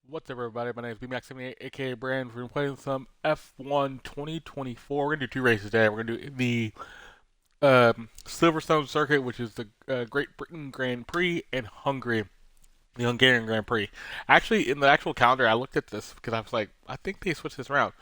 What's up, everybody? My name is BMAX78, aka Brand. We're going to play some F1 2024. We're going to do two races today. We're going to do the Silverstone Circuit, which is the Great Britain Grand Prix, and Hungary, the Hungarian Grand Prix. Actually, in the actual calendar, I looked at this because I was like, I think they switched this around.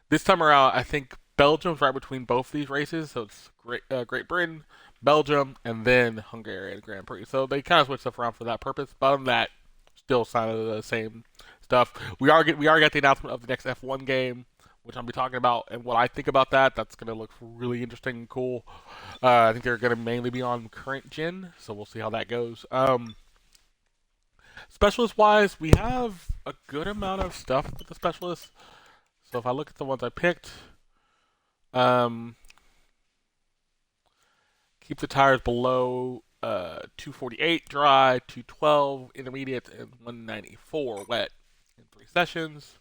This time around, I think Belgium's right between both these races, so it's Great Britain, Belgium, and then Hungarian Grand Prix. So they kind of switched stuff around for that purpose. But other than that, still kind of the same stuff. We are get the announcement of the next F1 game, which I'll be talking about, and what I think about that. That's going to look really interesting and cool. I think they're going to mainly be on current gen, so we'll see how that goes. Specialist wise, we have a good amount of stuff with the specialists. So if I look at the ones I picked, um, keep the tires below 248 dry, 212 intermediate, and 194 wet in 3 sessions.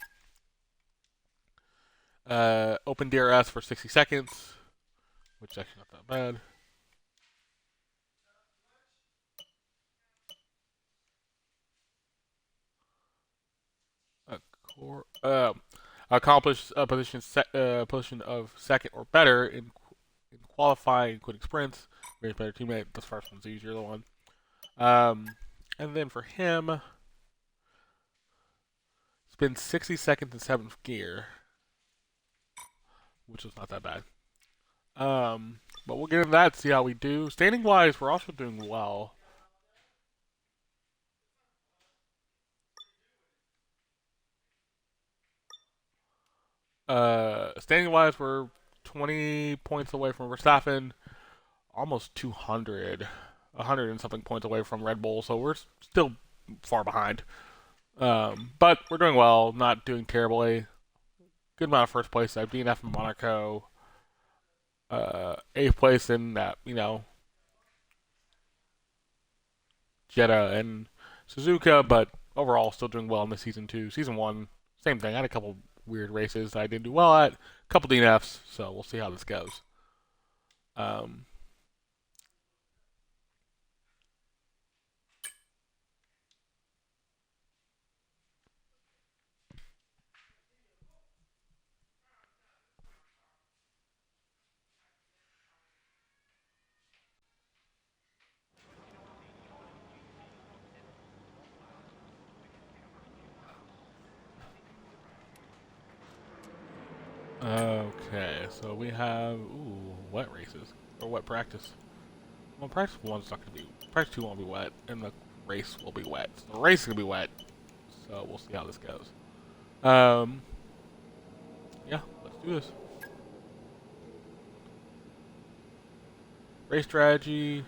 Open DRS for 60 seconds, which is actually not that bad. Accomplish a position of second or better in qualifying, including sprints. Race better teammate. This first one's easier, the one. Um, and then for him, spend 60 seconds in seventh gear, which is not that bad. But we'll get into that, see how we do. Standing wise, we're also doing well. Standing wise, we're 20 points away from Verstappen, almost 200, 100 and something points away from Red Bull, so we're still far behind. But we're doing well, not doing terribly. Good amount of first place. I've DNF in Monaco. Eighth place in that, Jeddah and Suzuka, but overall still doing well in the season two. Season one, same thing. I had a couple weird races I didn't do well at, a couple DNFs, so we'll see how this goes. Um, okay, so we have wet races or wet practice. Well, practice one's not gonna be. Practice two won't be wet, and the race will be wet. So the race is gonna be wet. So we'll see how this goes. Um, yeah, let's do this. Race strategy.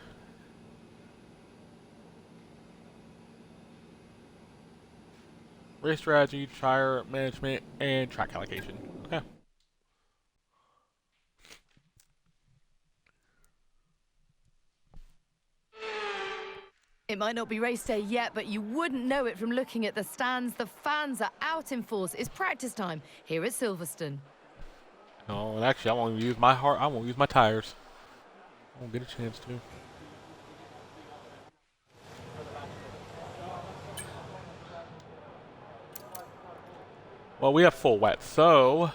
Race strategy, tire management, and track allocation. Okay. It might not be race day yet, but you wouldn't know it from looking at the stands. The fans are out in force. It's practice time here at Silverstone. No, and actually, I won't even use my heart. I won't use my tires. I won't get a chance to. Well, we have full wet, so.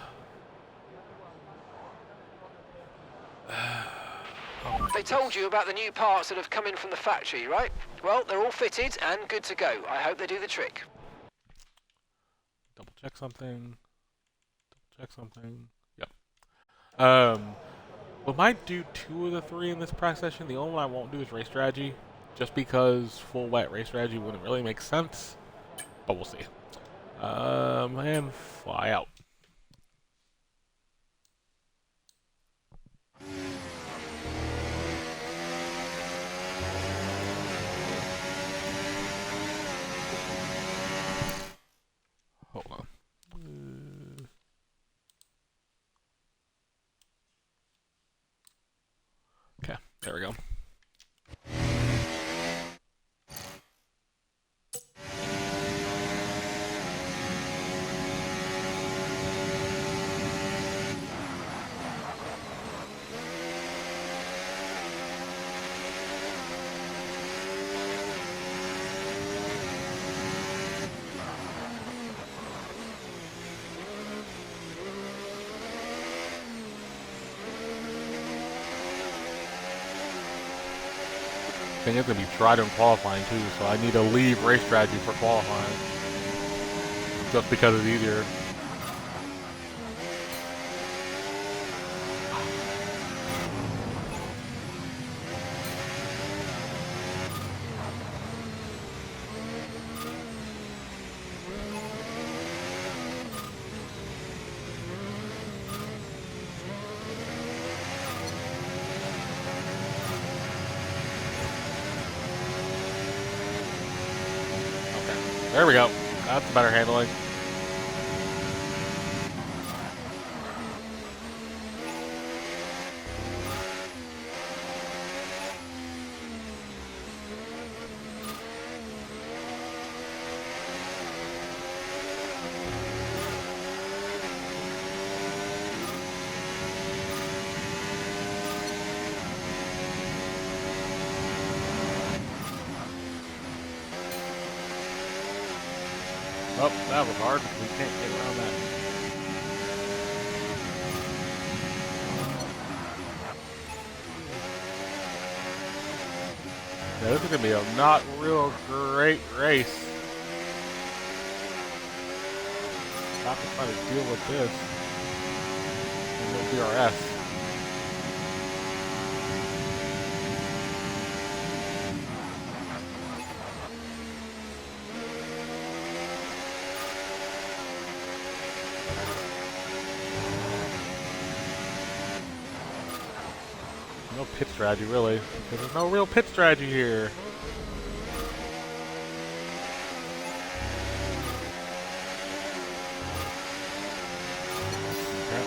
They told you about the new parts that have come in from the factory, right? Well, they're all fitted and good to go. I hope they do the trick. Double check something. Double check something. Yep. We might do two of the three in this practice session. The only one I won't do is race strategy, just because full wet race strategy wouldn't really make sense. But we'll see. And fly out. Hold on. Okay, there we go. thing is gonna be tried in qualifying too, so I need to leave race strategy for qualifying just because it's easier. There we go. That's better handling. Oh, that was hard. We can't get around that. Yeah, this is going to be a not real great race. Have to try to deal with this. And no DRS. No pit strategy, really, because there's no real pit strategy here. Okay.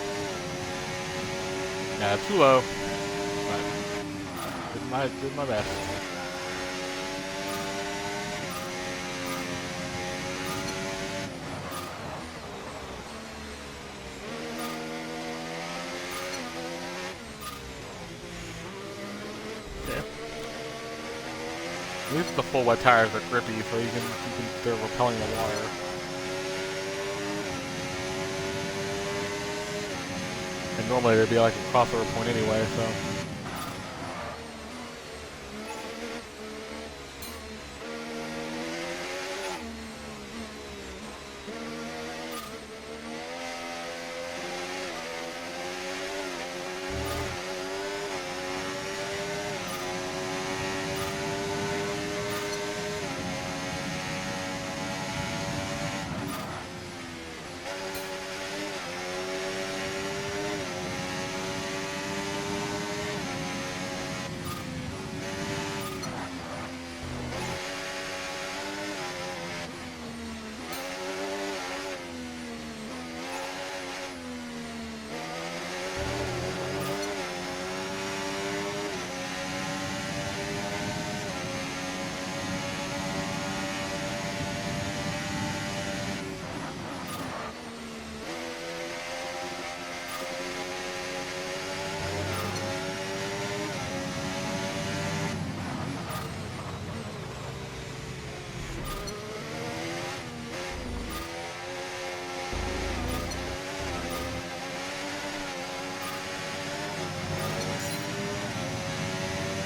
Yeah, too low. But did my best. At least the full wet tires are grippy, so they're repelling the water. And normally there'd be like a crossover point anyway, so.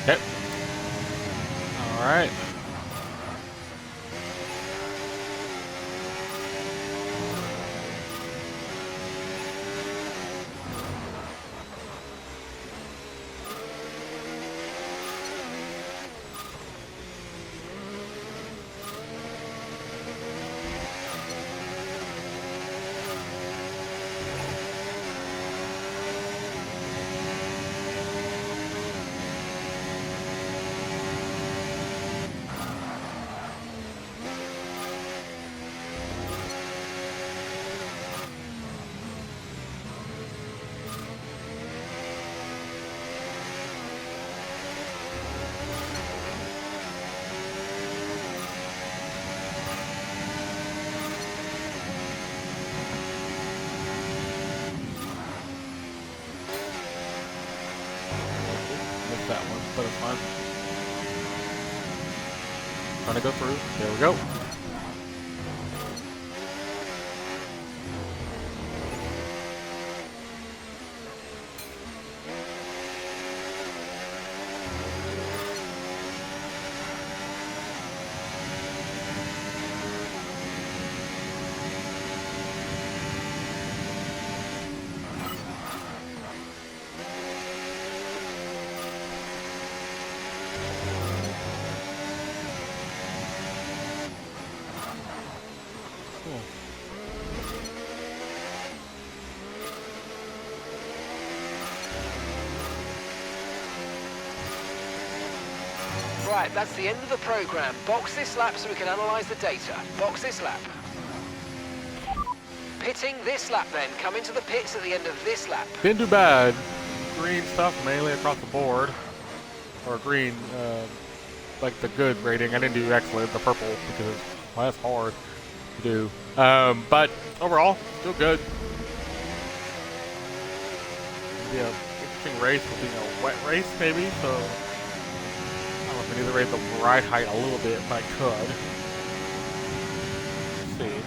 Okay. All right. Missed that one, but it's fine. Trying to go through. There we go. Right, that's the end of the program. Box this lap so we can analyze the data. Box this lap. Pitting this lap then. Come into the pits at the end of this lap. Didn't do bad. Green stuff mainly across the board. Or green, like the good rating. I didn't do excellent, the purple, because well, that's hard to do. But overall, still good. Yeah, interesting race will be a wet race maybe, so I don't know if I need to raise the ride height a little bit, but I could. Let's see.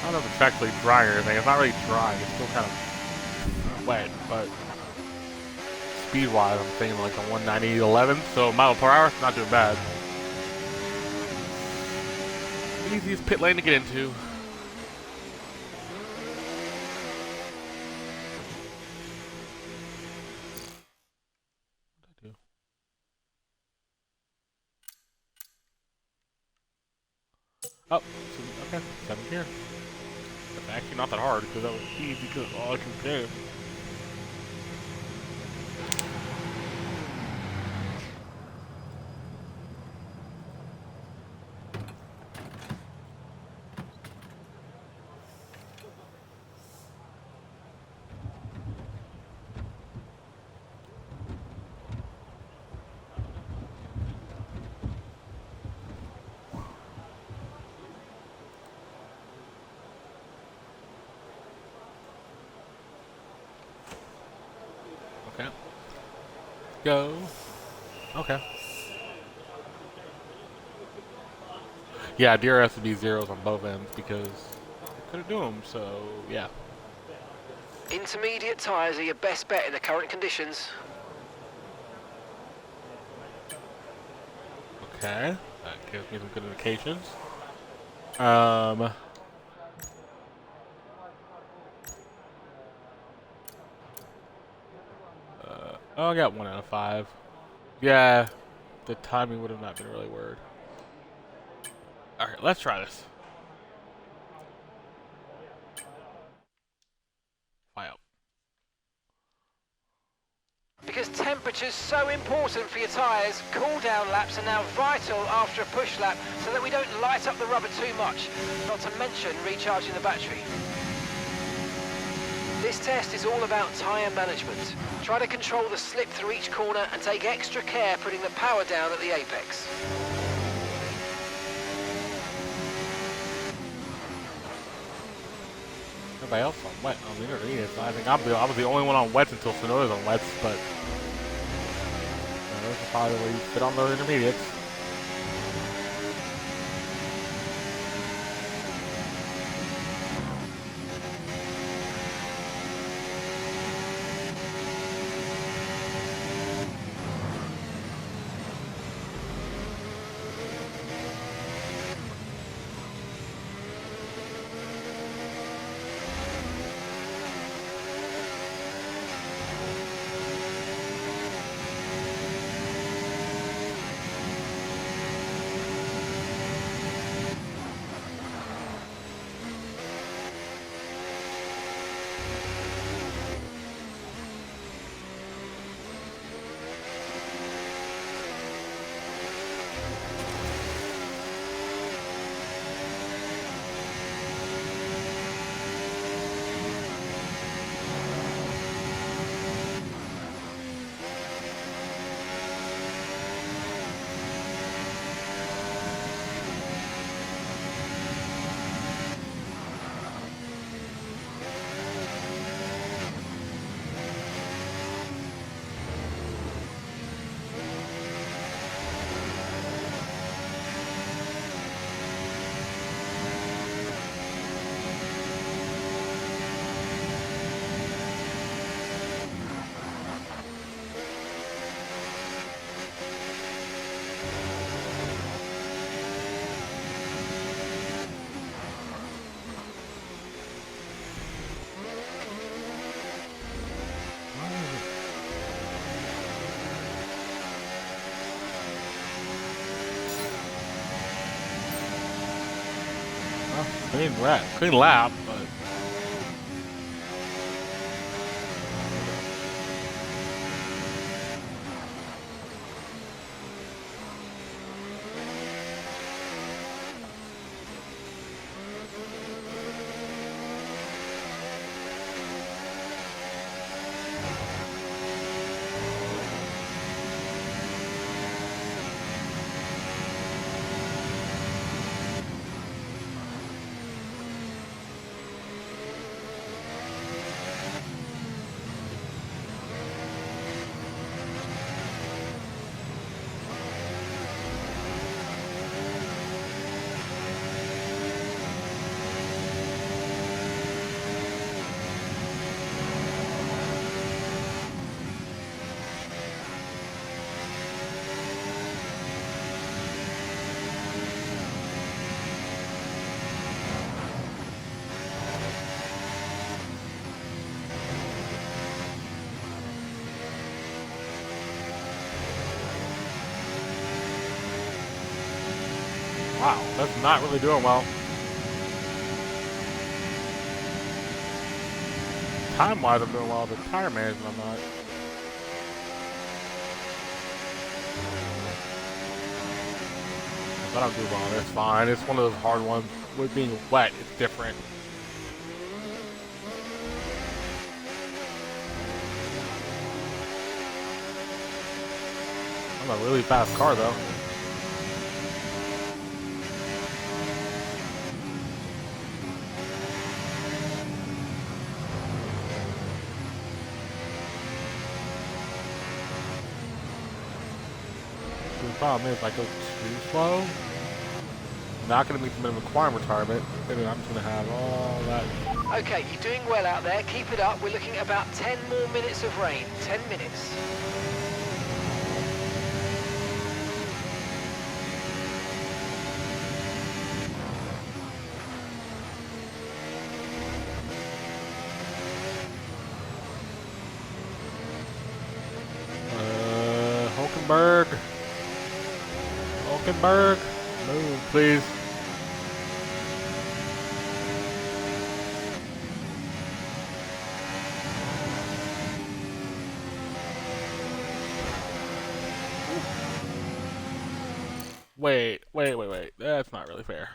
I don't know if it's actually dry or anything. It's not really dry. It's still kind of wet, but speed-wise, I'm thinking like a 190.11. So mile per hour, not doing bad. Easiest pit lane to get into. What did I do? Oh, okay, 7 here. That's actually not that hard because that was easy because all I can do. Okay. Go. Okay. Yeah, DRS would be zeros on both ends because I couldn't do them, so yeah. Intermediate tyres are your best bet in the current conditions. Okay. That gives me some good indications. Oh, I got 1 out of 5. Yeah, the timing would have not been really weird. Alright, let's try this. Fly out. Because temperature's so important for your tyres, cool down laps are now vital after a push lap so that we don't light up the rubber too much, not to mention recharging the battery. This test is all about tyre management. Try to control the slip through each corner and take extra care putting the power down at the apex. Everybody else on wet on the intermediates. I think I was the only one on wets until Sonoda's on wets, but this is probably where you fit on those intermediates. clean lap, but. Wow, that's not really doing well. Time-wise, I'm doing well, but tire management, I'm not. But I'm doing well, it's fine. It's one of those hard ones. With being wet, it's different. I'm a really fast car, though. The problem is, if I go too slow, I'm not going to meet the minimum requirement retirement, and then I'm just going to have all that. Okay, you're doing well out there. Keep it up. We're looking at about 10 more minutes of rain. 10 minutes. Hulkenberg. Hulkenberg. Move, please. Wait. That's not really fair.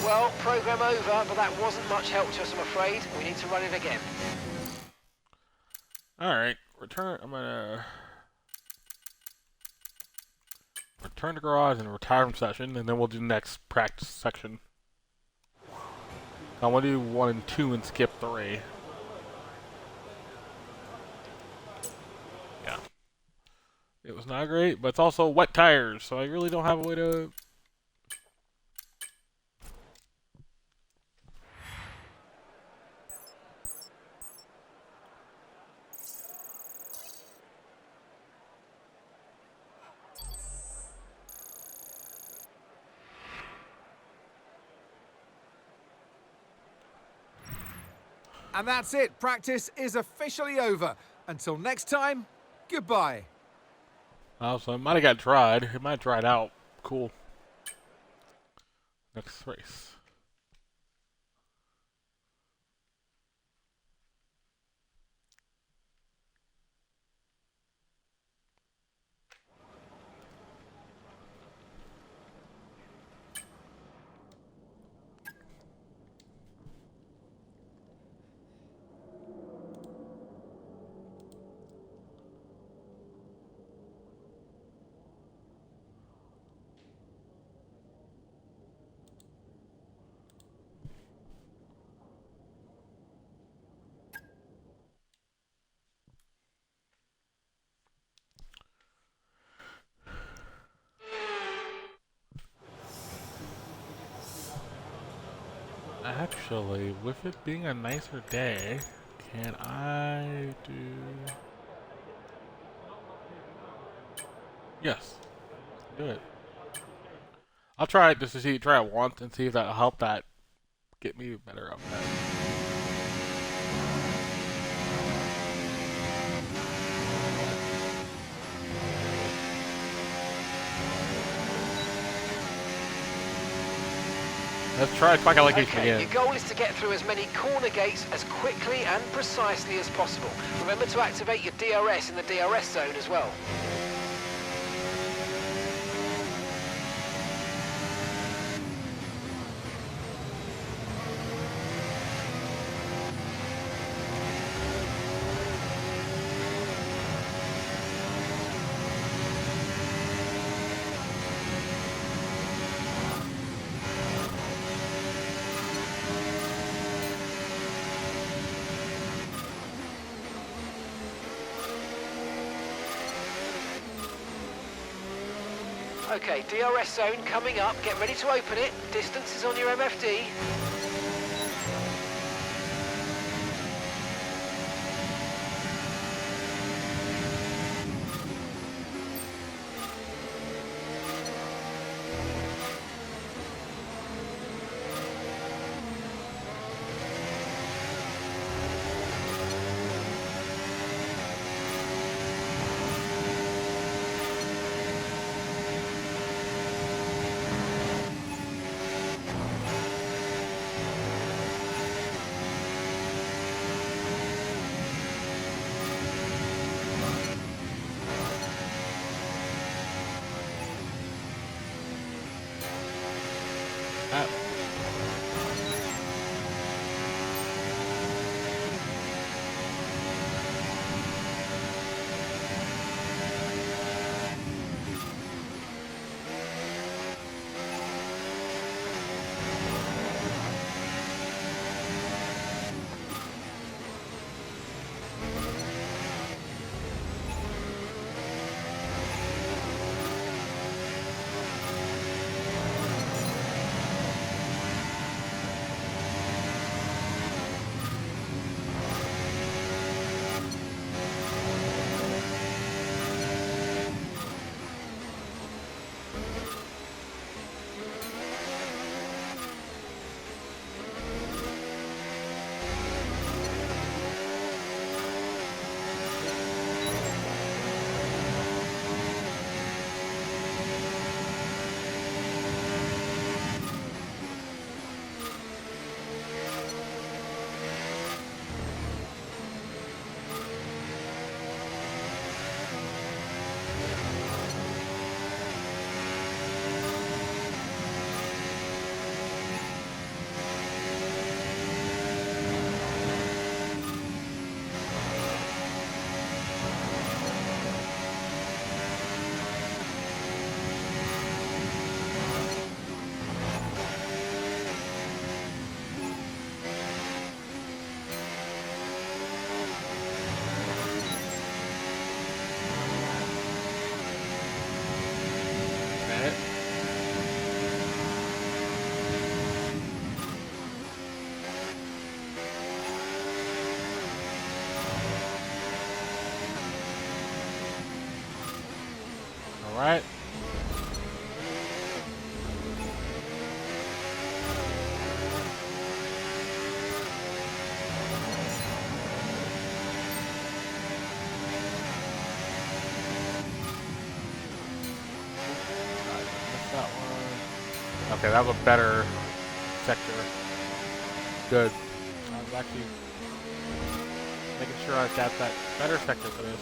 Well, program over, but that wasn't much help to us, I'm afraid. We need to run it again. Alright, return. I'm gonna return to garage and retire from session, and then we'll do the next practice section. I want to do 1 and 2 and skip 3. Yeah. It was not great, but it's also wet tires, so I really don't have a way to. And that's it. Practice is officially over. Until next time, goodbye. Oh, so it might have got dried. It might have dried out. Cool. Next race. actually, with it being a nicer day, can I do... Yes, do it. I'll try it just to see, try it once and see if that'll help that get me better up there. Let's try Quack Allocation Okay, again. your goal is to get through as many corner gates as quickly and precisely as possible. Remember to activate your DRS in the DRS zone as well. Okay, DRS zone coming up. Get ready to open it. Distance is on your MFD. Alright. That one. Okay, that was a better sector. Good. I was actually making sure I got that better sector for this.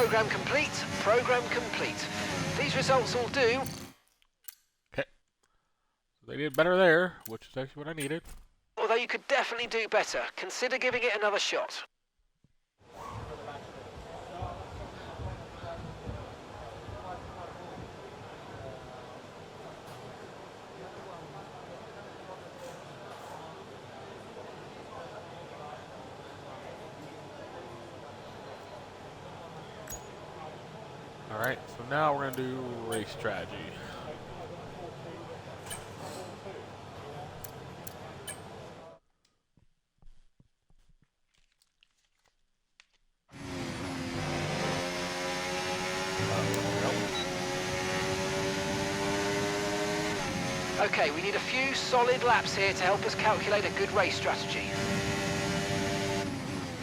Program complete. Program complete. These results will do. Okay. They did better there, which is actually what I needed. Although you could definitely do better. Consider giving it another shot. Alright, so now we're going to do race strategy. Okay, we need a few solid laps here to help us calculate a good race strategy.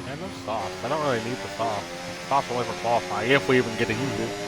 And no soft. I don't really need the soft. Soft's only for qualifying, if we even get to use it.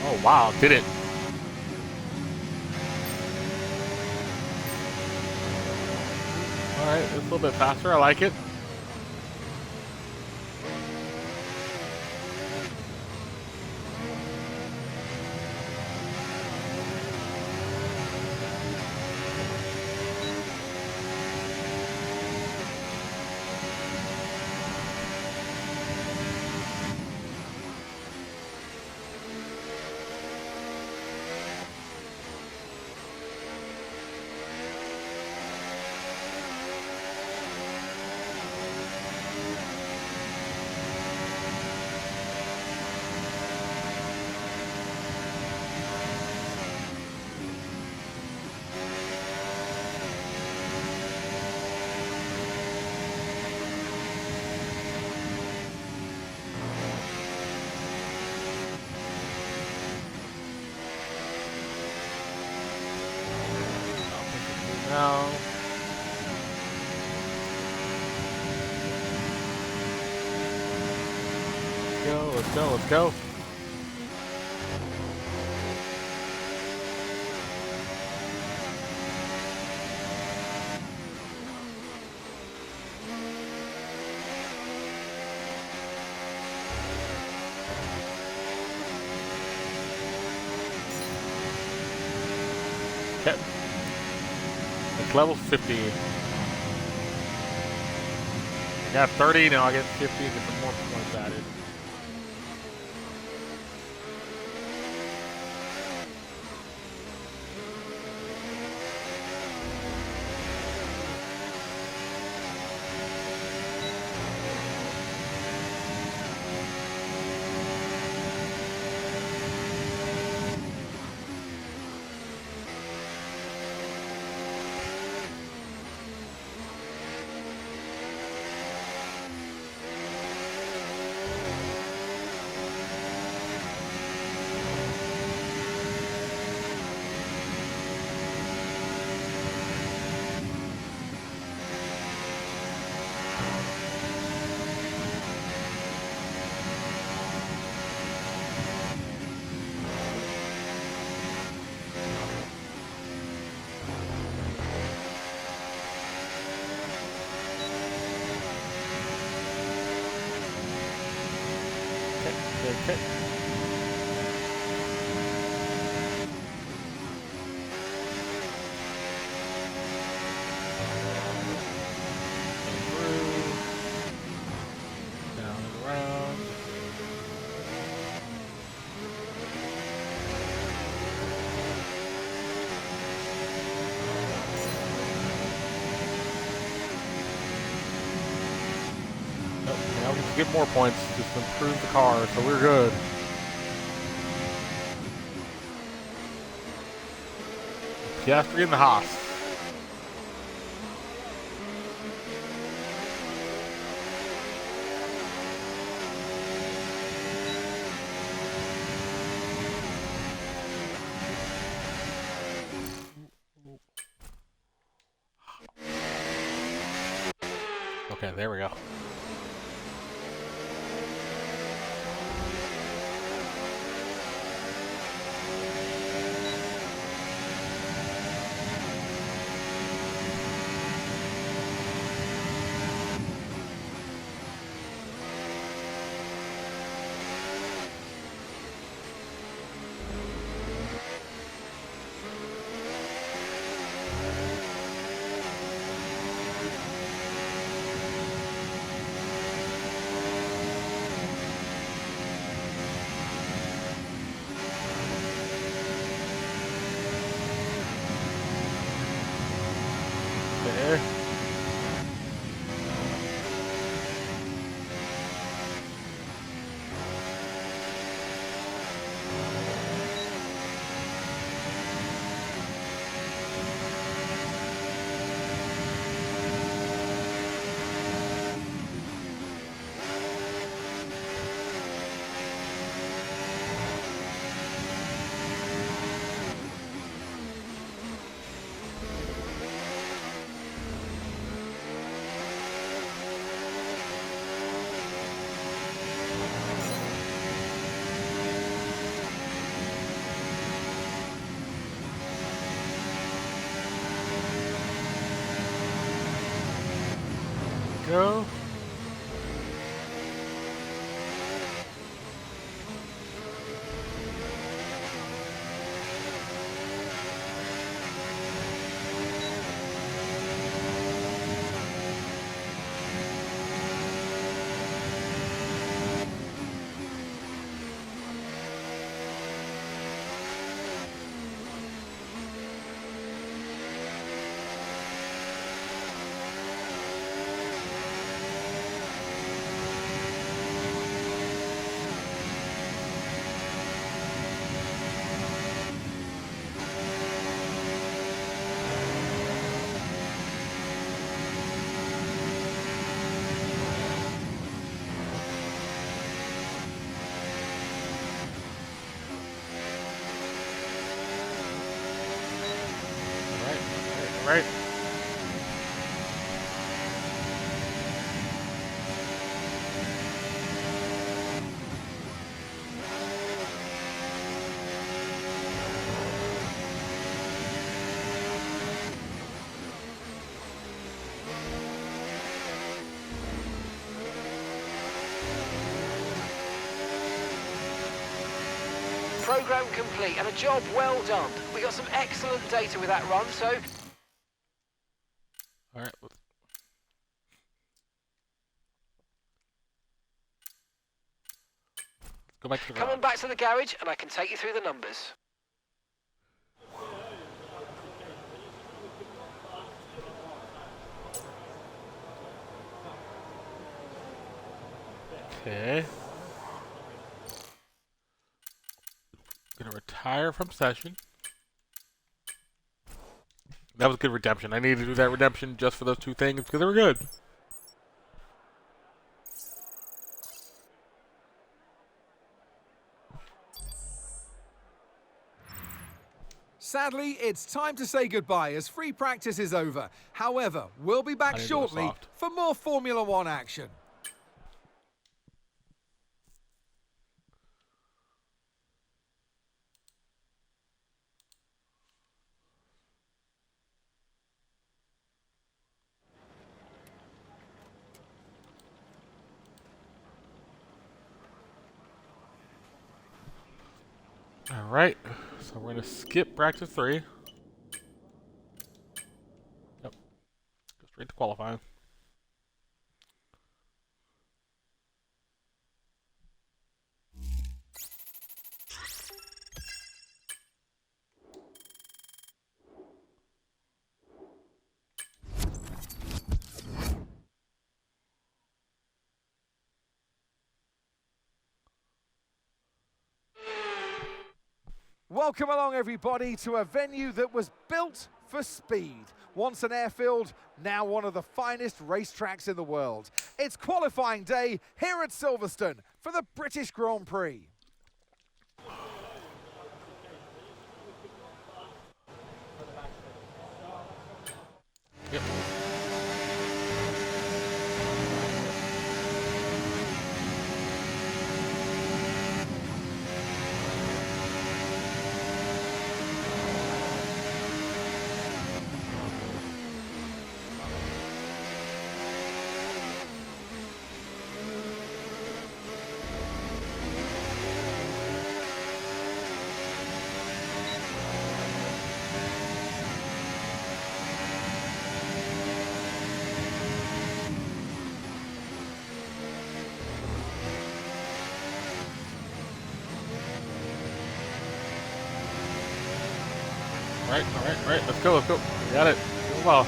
Oh wow, did it. Alright, it's a little bit faster, I like it. Now, let's go, let's go. Okay. It's level 50. I got 30, now I get 50, get some more points added. Okay. Down and around. Nope, now we can get more points just to improve the car, so we're good. Piastri and the Haas. Okay, there we go. There. Go. Right. Program complete and a job well done. We got some excellent data with that run, so All right. Let's go back to the come on garage. back to the garage and I can take you through the numbers. Okay. Gonna retire from session. That was good redemption. I needed to do that redemption just for those two things because they were good. Sadly, it's time to say goodbye as free practice is over. However, we'll be back I need to go shortly soft. for more Formula One action. All right, so we're gonna skip practice 3. Yep, go straight to qualifying. Welcome along, everybody, to a venue that was built for speed. Once an airfield, now one of the finest racetracks in the world. It's qualifying day here at Silverstone for the British Grand Prix. Yep. All right, let's go, We got it. Doing well.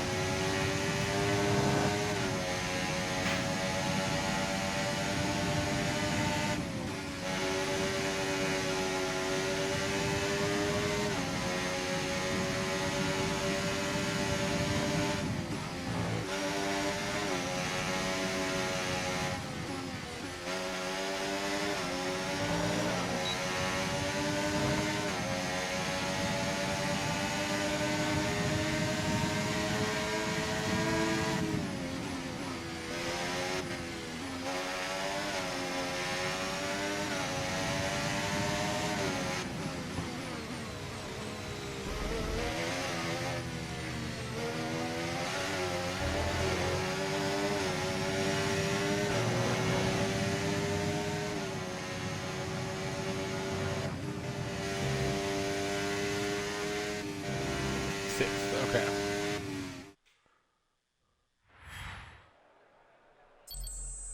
Okay.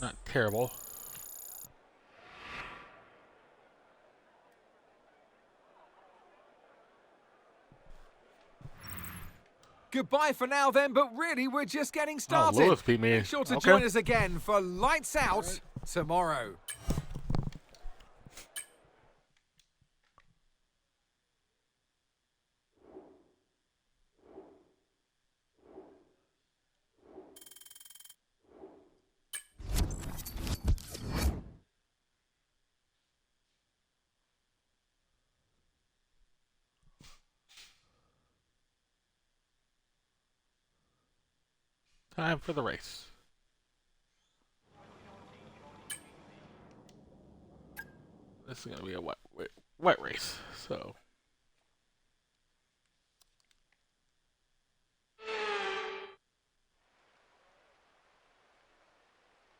Not terrible. Goodbye for now then, but really we're just getting started. Lewis beat me. Make sure to join us again for Lights Out tomorrow. Time for the race. This is gonna be a wet race, so.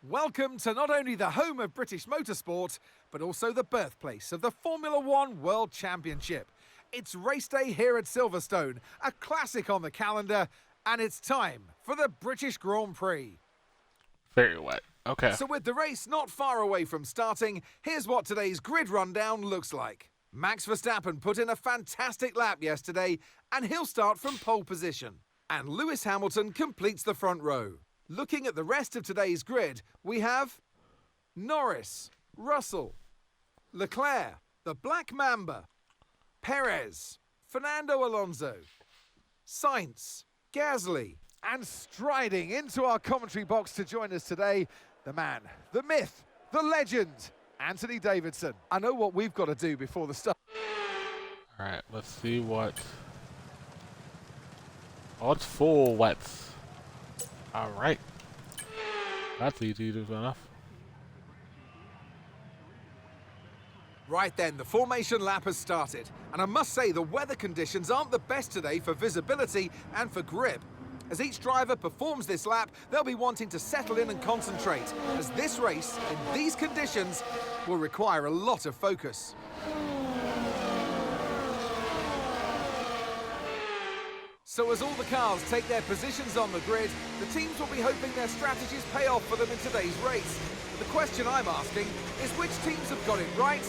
Welcome to not only the home of British motorsport, but also the birthplace of the Formula One World Championship. It's race day here at Silverstone, a classic on the calendar, and it's time for the British Grand Prix. Very wet. Okay. So with the race not far away from starting, here's what today's grid rundown looks like. Max Verstappen put in a fantastic lap yesterday, and he'll start from pole position. And Lewis Hamilton completes the front row. Looking at the rest of today's grid, we have Norris, Russell, Leclerc, the Black Mamba, Perez, Fernando Alonso, Sainz, Gasly, and striding into our commentary box to join us today, the man, the myth, the legend, Anthony Davidson. I know what we've got to do before the start. All right, let's see what. Oh, it's full wets. All right. That's easy to do enough. Right then, the formation lap has started, and I must say the weather conditions aren't the best today for visibility and for grip. As each driver performs this lap, they'll be wanting to settle in and concentrate, as this race, in these conditions, will require a lot of focus. So as all the cars take their positions on the grid, the teams will be hoping their strategies pay off for them in today's race. The question I'm asking is which teams have got it right,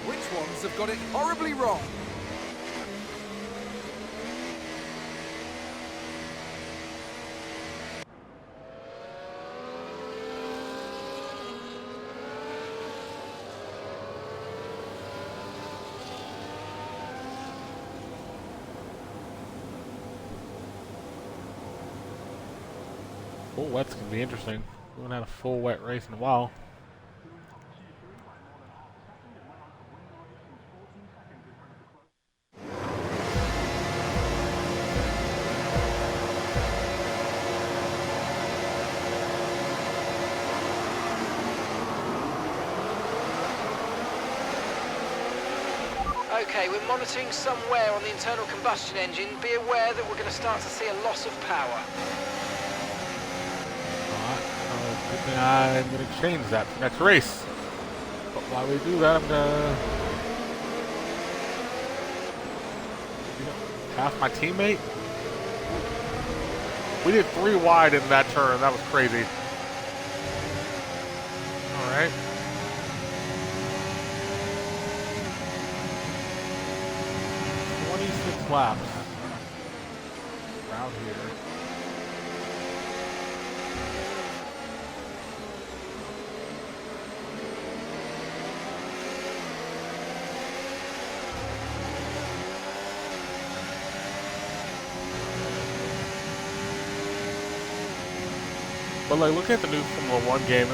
which ones have got it horribly wrong? Full wet's gonna be interesting. We haven't had a full wet race in a while. Okay, we're monitoring some wear on the internal combustion engine. Be aware that we're going to start to see a loss of power. Good thing I'm gonna change that for next race. But while we do that, I'm gonna pass my teammate. We did 3 wide in that turn. That was crazy. All right. Laps around here. But like, look at the new Formula 1 game.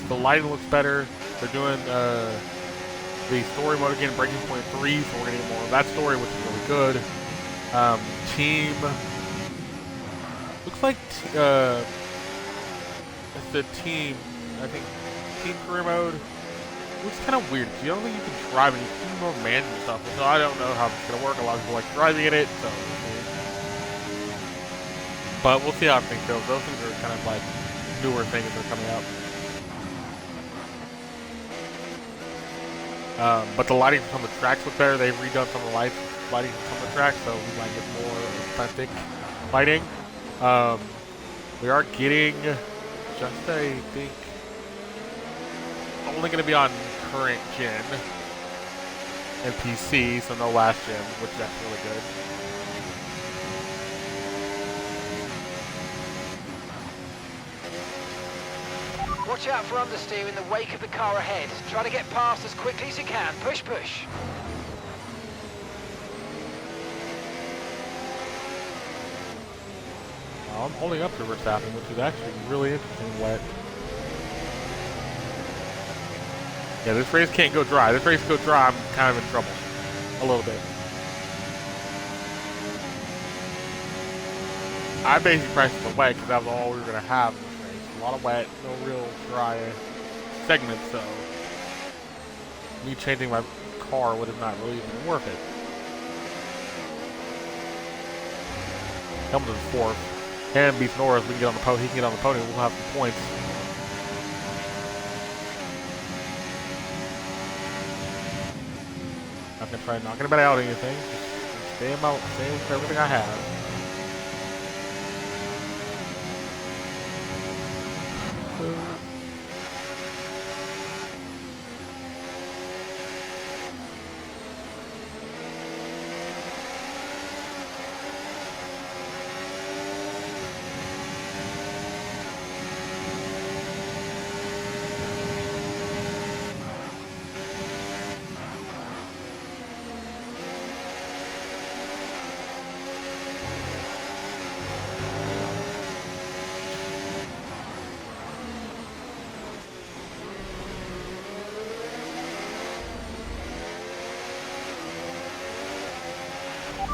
The lighting looks better. They're doing the story mode again, Breaking Point 3, so we're gonna get more of that story, which is really good. Team looks like it's the team. I think team career mode. Looks kind of weird. You don't think you can drive it. You can more manual stuff. So I don't know how it's gonna work. A lot of people like driving in it. So, but we'll see how things go. Those things are kind of like newer things that are coming out. But the lighting from the tracks look better. They've redone some of the lighting from the track, so we might get more authentic lighting. We are getting just, I think, only going to be on current gen and PC, so no last gen, which that's really good. Watch out for understeer in the wake of the car ahead. Try to get past as quickly as you can. Push, push. I'm holding up to Verstappen, which is actually really interesting wet. Yeah, this race can't go dry. This race go dry, I'm kind of in trouble. A little bit. I basically priced the wet because that was all we were going to have in this race. A lot of wet, no real dry segments, so me changing my car would have not really been worth it. Hamilton's 4th. And beats Norris, we can get on the podium. He can get on the podium. We'll have some points. I'm gonna try not gonna bet out anything. Just stay with everything I have.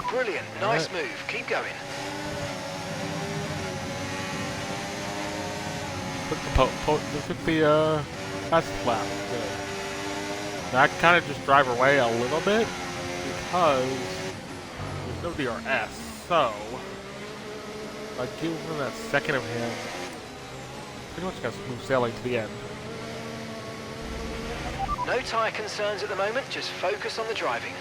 Brilliant. Nice move. Keep going. Took the fastest lap. Good. Now I can kind of just drive away a little bit because there's no DRS. So if I give him that second of him, pretty much got smooth sailing to the end. No tyre concerns at the moment. Just focus on the driving.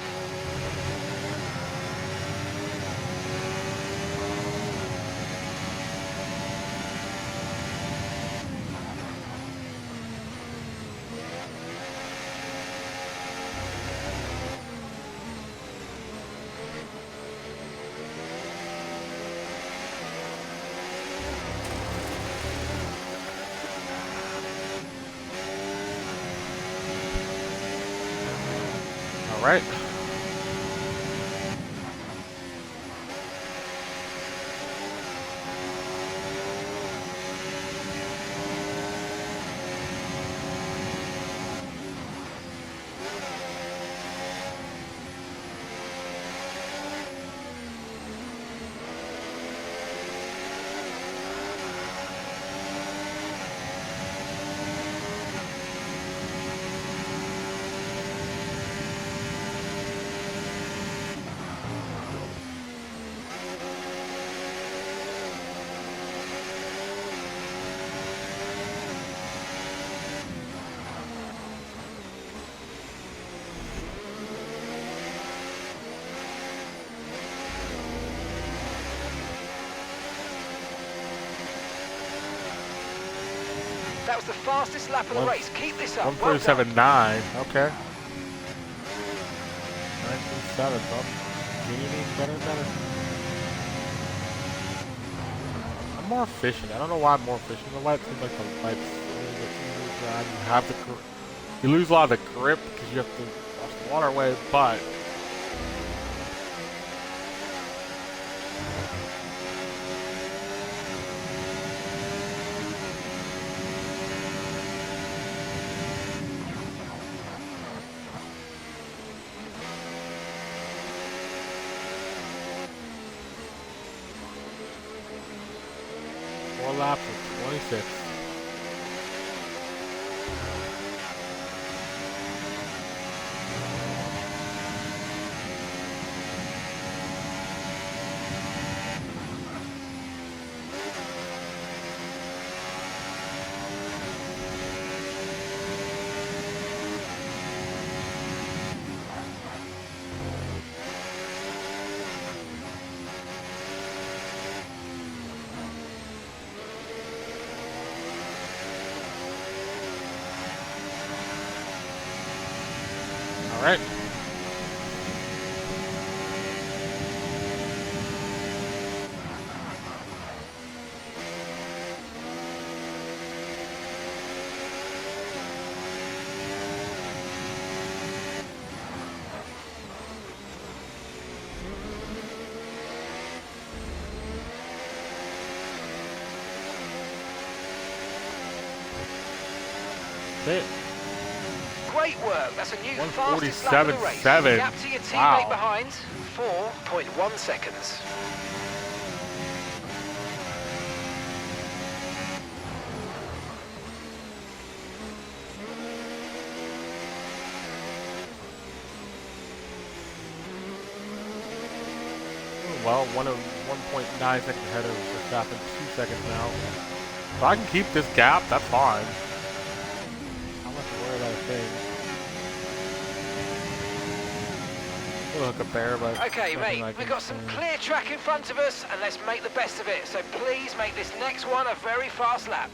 All right. That was the fastest lap of the race. Keep this up. 1:37.9. Okay. 9:37. So I'm gaining better and better. I'm more efficient. I don't know why I'm more efficient. The light seems like the lights. You lose a lot of the grip because you have to wash the water away, but. Four laps of 26. All right. That's it. Great work. That's a new fastest lap of the race. 1:47.7. Gap to your teammate Wow. behind, 4.1 seconds. Well, 1.9 seconds ahead of Verstappen, 2 seconds now. If I can keep this gap, that's fine. I don't have to worry about a thing. Little hook up there, but Okay, nothing mate, like we've got some insane. clear track in front of us, and let's make the best of it. So please make this next one a very fast lap.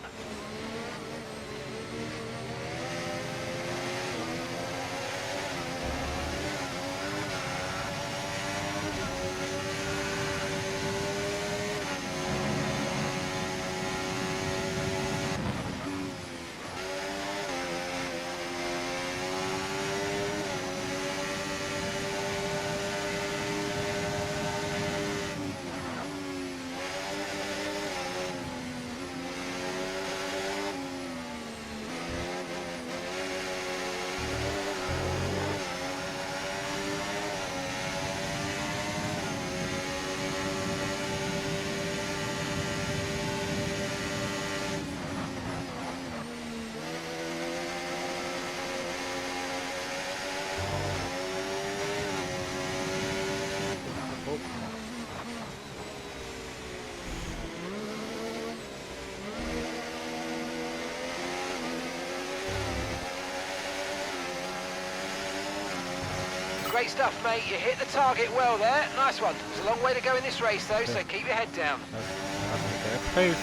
Great stuff, mate. You hit the target well there. Nice one. There's a long way to go in this race, though, so keep your head down. That's pace.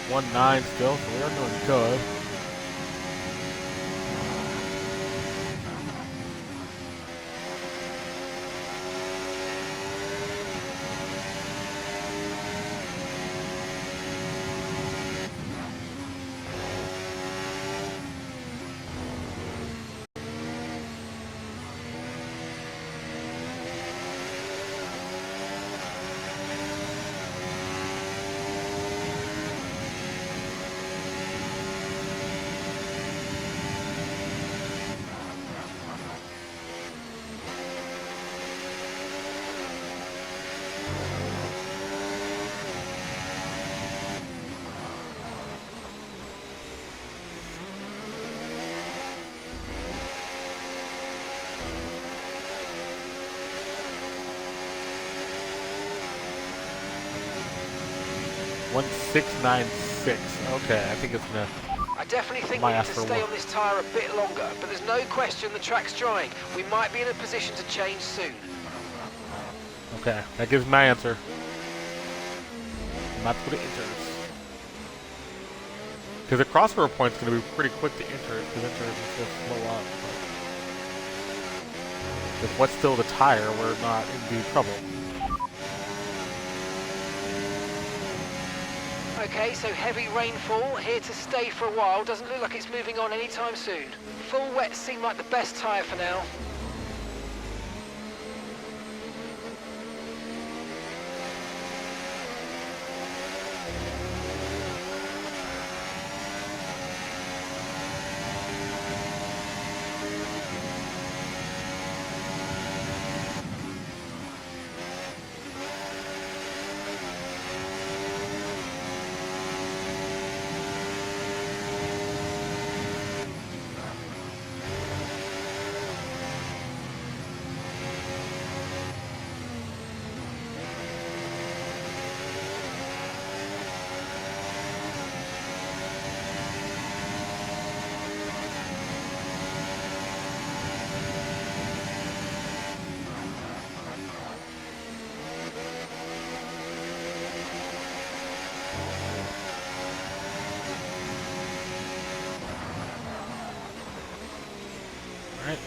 1-9 still, so we are doing good. One 696. Okay, I think it's gonna. I definitely think we Might need ask to for stay one. on this tyre a bit longer, but there's no question the track's drying. We might be in a position to change soon. Okay, that gives me my answer. And that's what it enters. Because the crossover point's gonna be pretty quick to enter, because enter is just slow up. But if what's still the tire, we're not in deep trouble. Okay, so heavy rainfall, here to stay for a while. Doesn't look like it's moving on anytime soon. Full wet seem like the best tyre for now. Alright.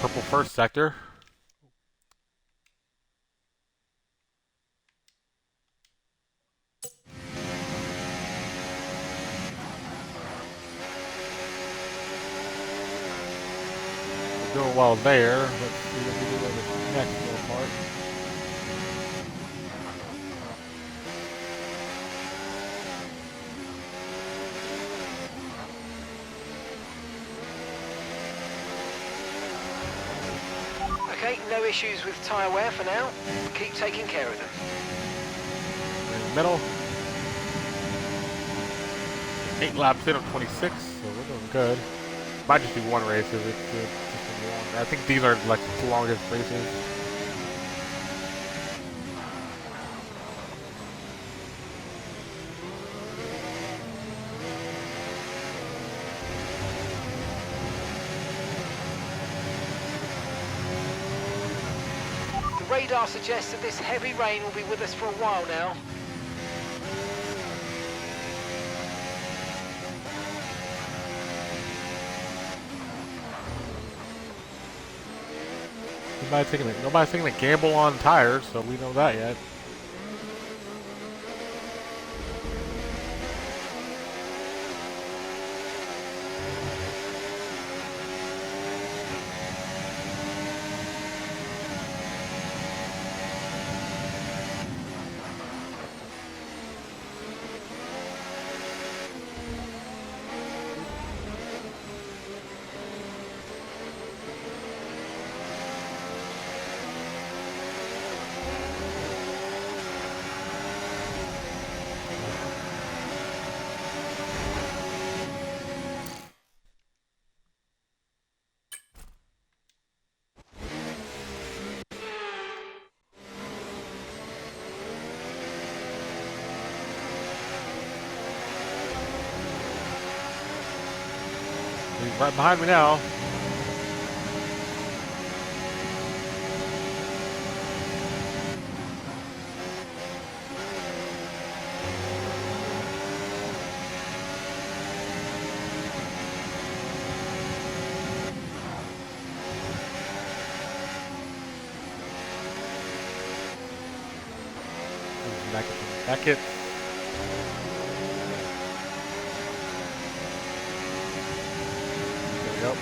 Purple first sector. We're doing well there. Let's see what we do in the next little part. Okay, no issues with tyre wear for now. Keep taking care of them. In the middle. 8 laps in of 26, so we're doing good. Might just be one race, because it's just gonna be longer. I think these are like the longest races. The radar suggests that this heavy rain will be with us for a while now. Nobody's taking a gamble on tires, so we know that yet. He's right behind me now. Beckett. There we go.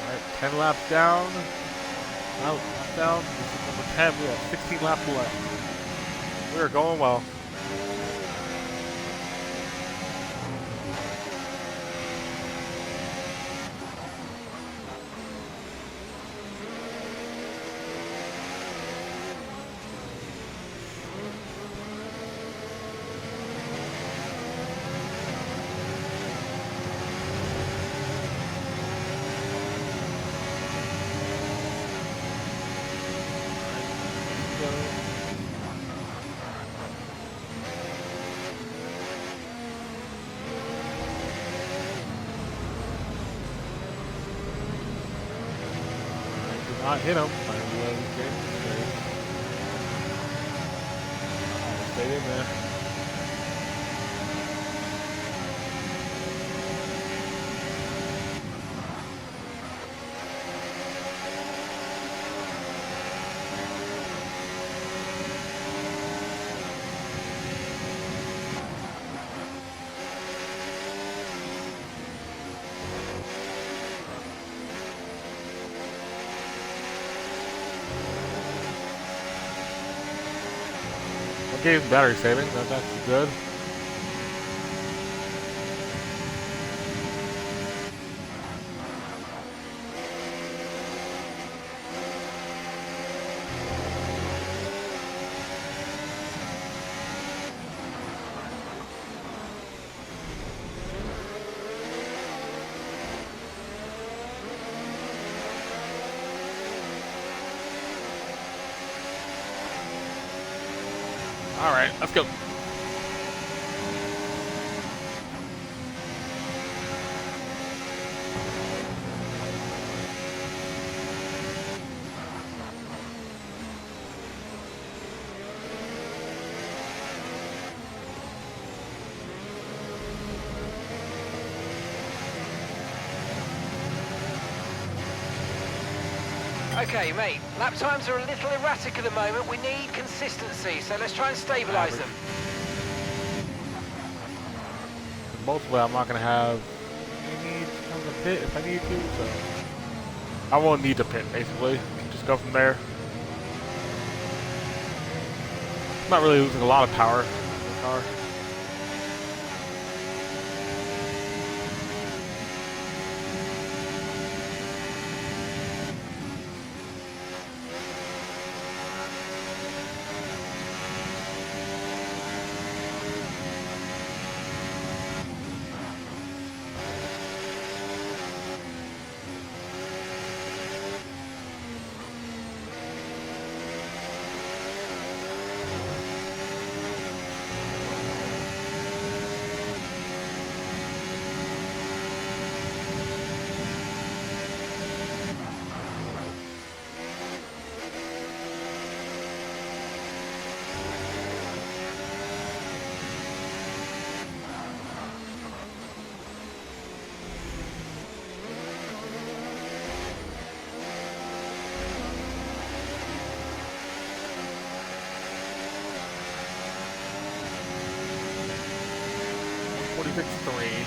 Alright, 10 laps down. Out, lap down. This is number 10. We have 16 laps left. We are going well. Not hit him. Stay in there. Gave him battery saving, that's good. All right, let's go. Okay, mate, lap times are a little erratic at the moment. We need consistency, so let's try and stabilise them. Mostly, I'm not going to have any need to come to the pit if I need to, so I won't need to pit, basically. Can just go from there. I'm not really losing a lot of power in the car. Three.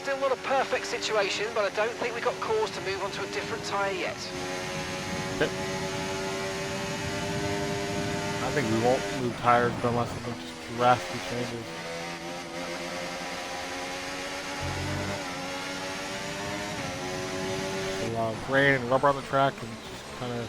Still not a perfect situation, but I don't think we've got cause to move on to a different tyre yet. Okay. I think we won't move tires unless something just drastically changes. A lot of rain and rubber on the track and just kind of.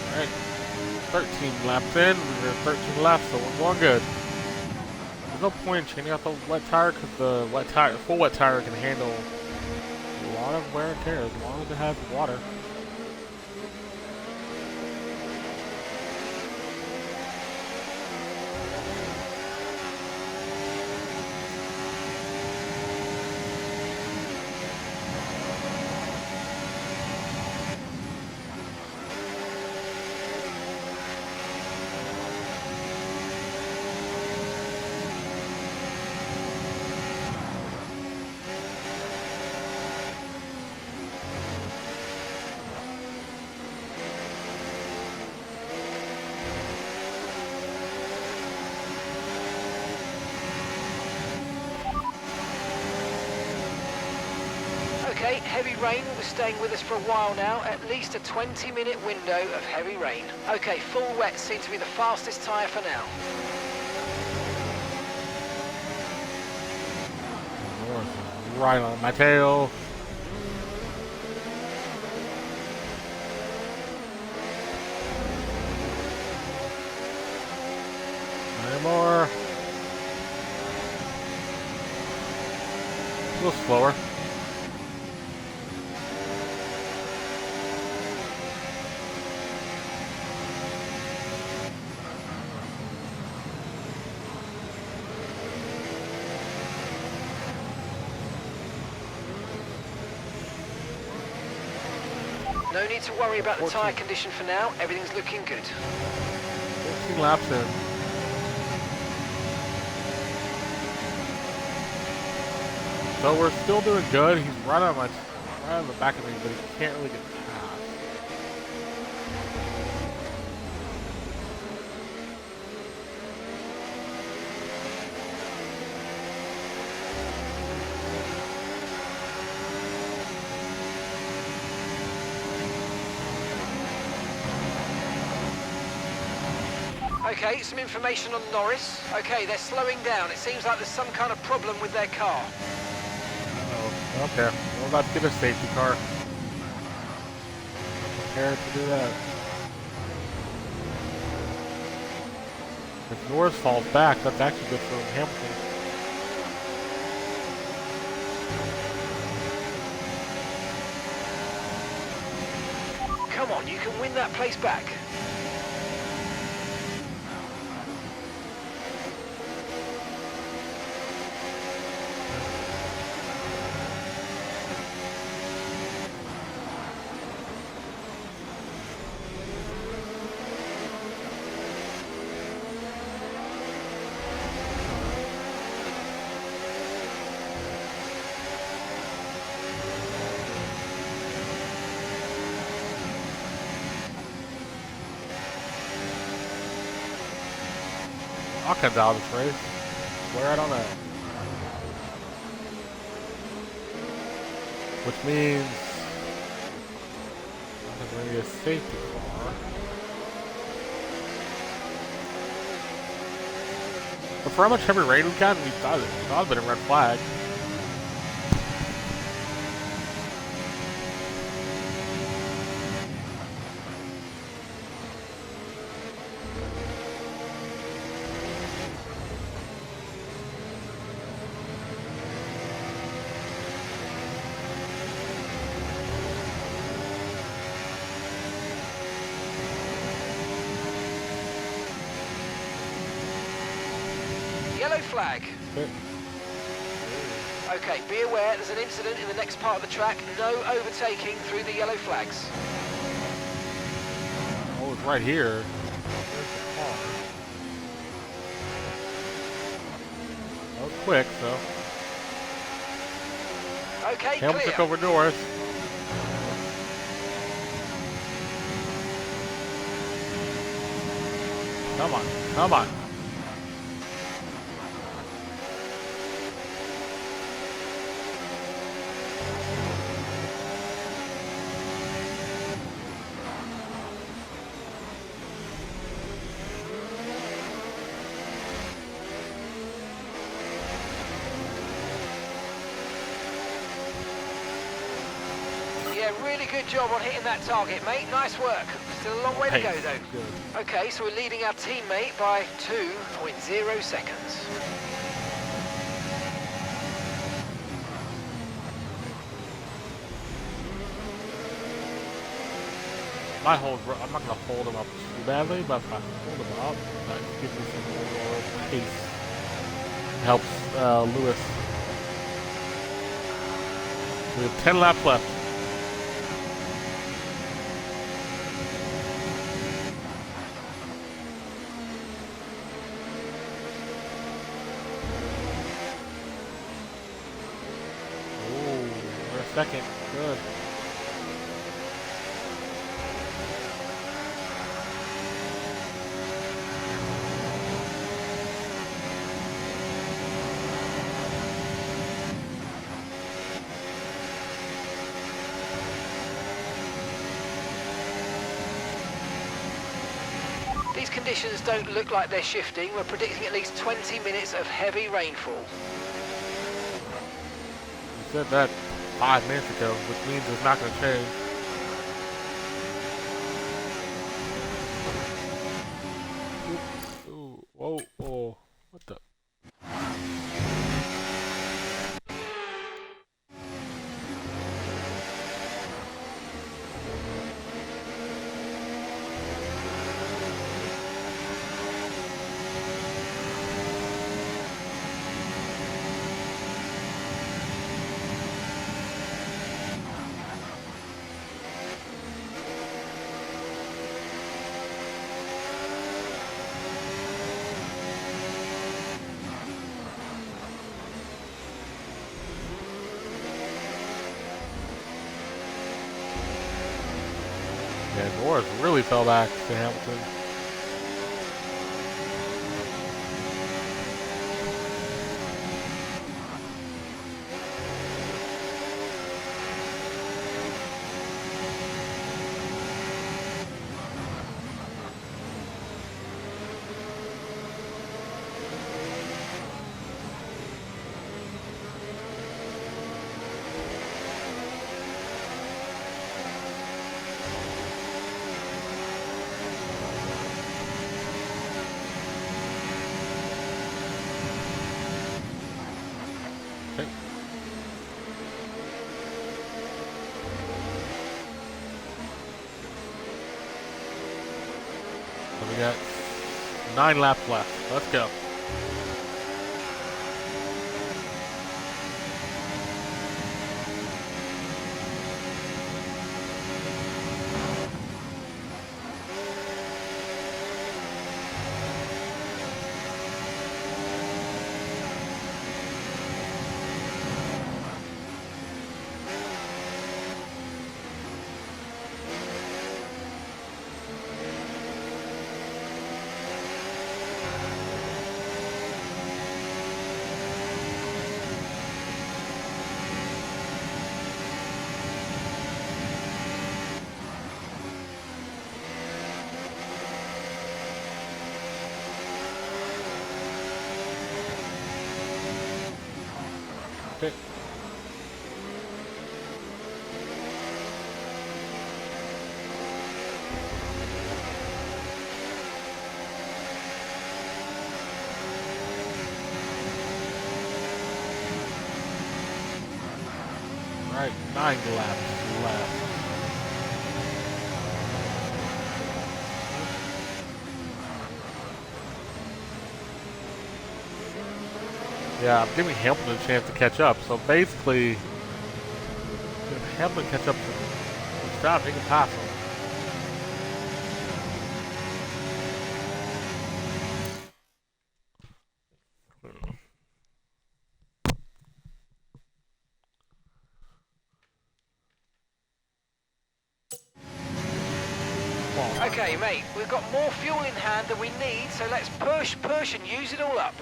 Alright, 13 laps in, we're 13 laps, so we're going good. There's no point in changing out the wet tire because the full wet tire can handle a lot of wear and tear as long as it has water. Okay, heavy rain will be staying with us for a while now, at least a 20-minute window of heavy rain. Okay, full wet seems to be the fastest tyre for now. Right on my tail. Any more. A little slower. No need to worry about the tyre condition for now, everything's looking good. 14 laps in. So we're still doing good. He's right on the back of me, but he can't really get past. Okay, some information on Norris. Okay, they're slowing down. It seems like there's some kind of problem with their car. Oh, okay. We're about to get a safety car. Prepared to do that. If Norris falls back, that's actually good for Hamilton. Come on, you can win that place back. I'll come down this race. Where I don't know. Which means I'm going to need a safety car. But for how much heavy rain we've gotten, we thought it'd been a red flag. yellow flag. Okay. Okay, be aware there's an incident in the next part of the track. No overtaking through the yellow flags. Oh, it's right here. There's the car. That was quick, so. Okay, Hamilton clear. took over Norris. Come on, come on. Yeah, really good job on hitting that target, mate. Nice work. Still a long way to go, Pace. though. Good. Okay, so we're leading our teammate by 2.0 seconds. My hold, I'm not going to hold him up too badly, but if I hold him up, that gives me some more pace. Helps Lewis. We have 10 laps left. Oh, we're second. Good. These conditions don't look like they're shifting. We're predicting at least 20 minutes of heavy rainfall. You said that 5 minutes ago, which means it's not going to change. Ooh, whoa, whoa. What the? Yeah, Norris really fell back to Hamilton. Okay. So we got 9 laps left. Let's go. Okay. All right, 9 laps left. Yeah, I'm giving Hamilton a chance to catch up. So basically, if Hamilton catch up to Verstappen, he can pass him. Okay, mate, we've got more fuel in hand than we need, so let's push, and use it all up.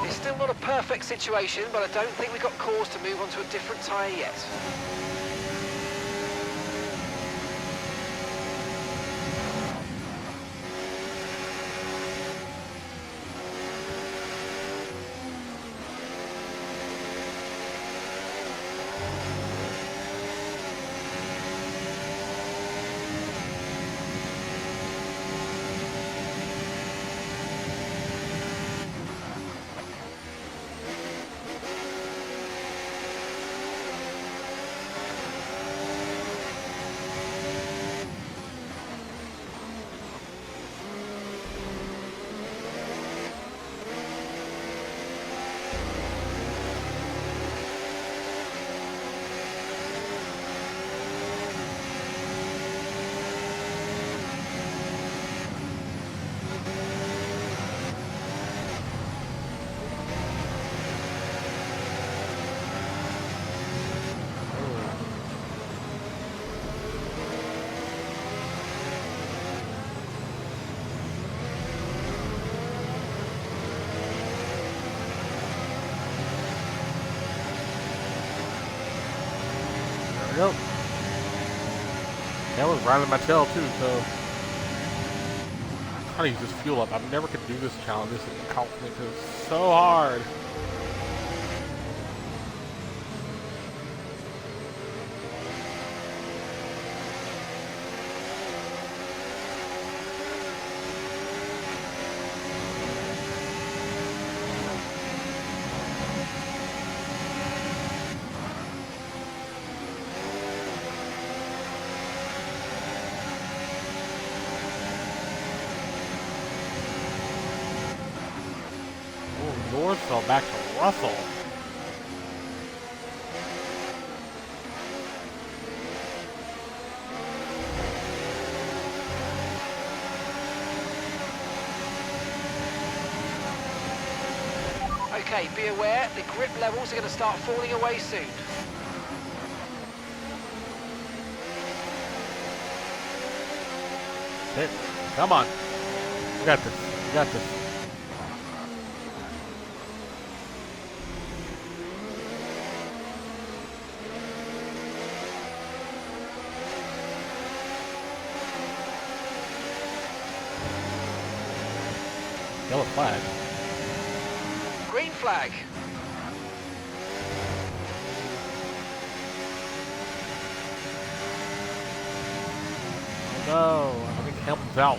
It's still not a perfect situation, but I don't think we've got cause to move on to a different tyre yet. There we go. That was right on my tail too, so I'm trying to use this fuel up. I never could do this challenge. This is confident because it's so hard. North fell back to Russell. Okay, be aware, the grip levels are going to start falling away soon. Hit. Come on. We got this. We got this. Yellow flag. Green flag. No, I think Hamilton's out.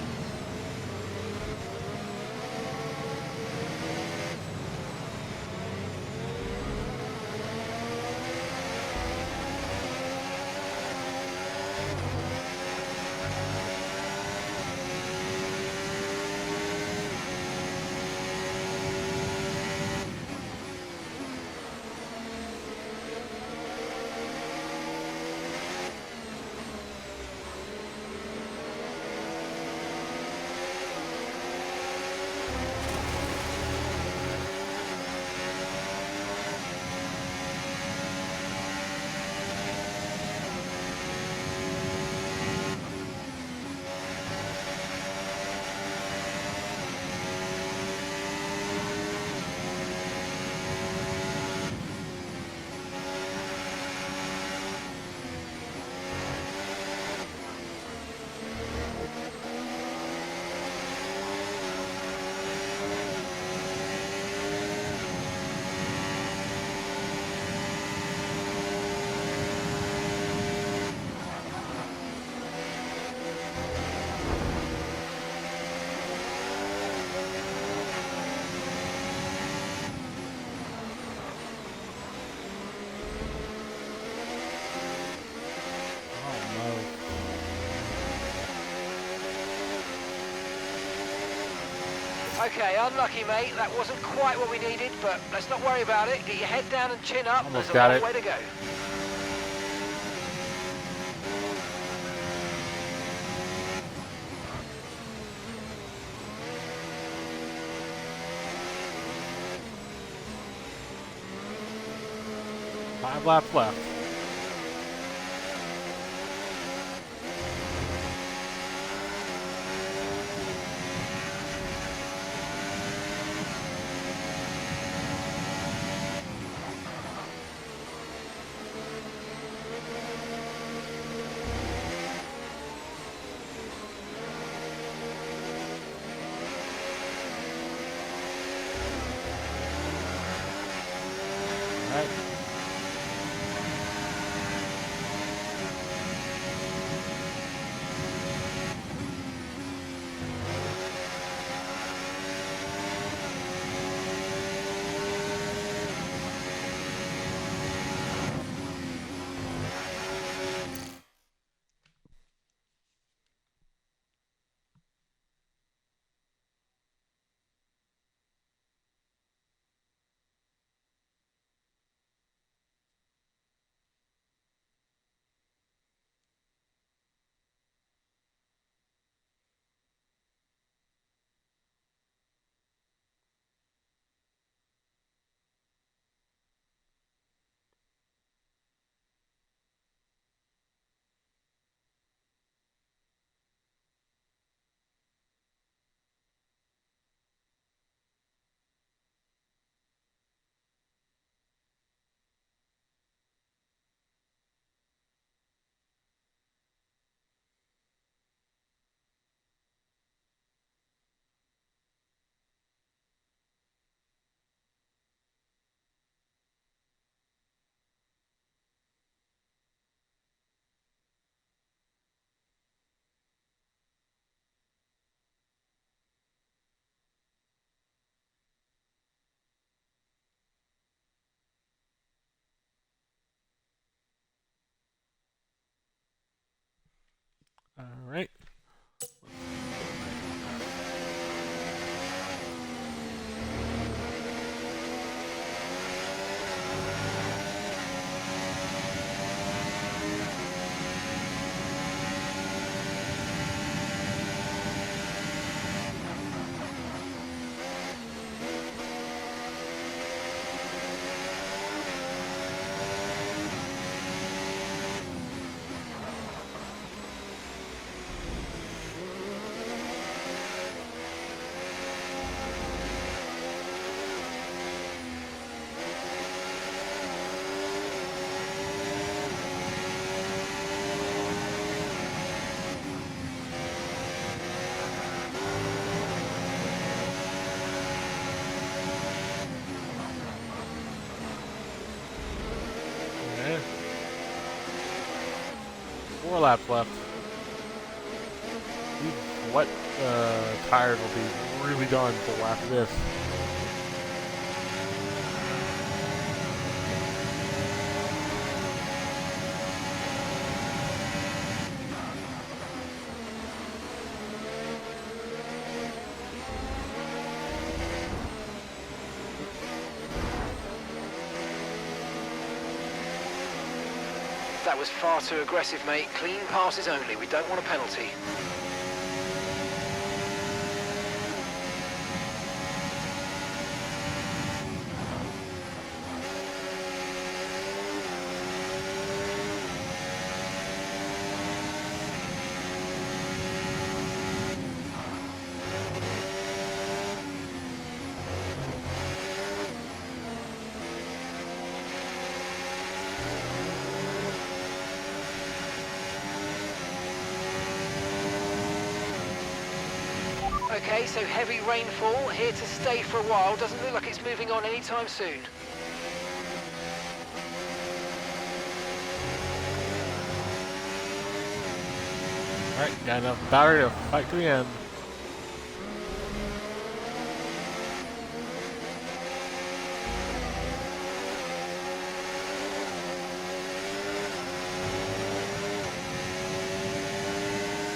Okay, unlucky, mate. That wasn't quite what we needed, but let's not worry about it. Get your head down and chin up. Almost There's got a long it. way to go. Five laps left. All right. All right. Okay. 4 laps left. These wet tires will be really done for after this. That was far too aggressive, mate. Clean passes only. We don't want a penalty. Okay, so heavy rainfall here to stay for a while. Doesn't look like it's moving on anytime soon. Alright, got enough battery to fight to the end.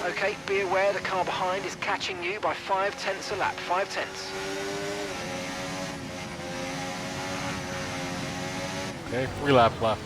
Okay, be aware the car behind is catching you by 5/10 a lap. 5/10. Okay, 3 laps left.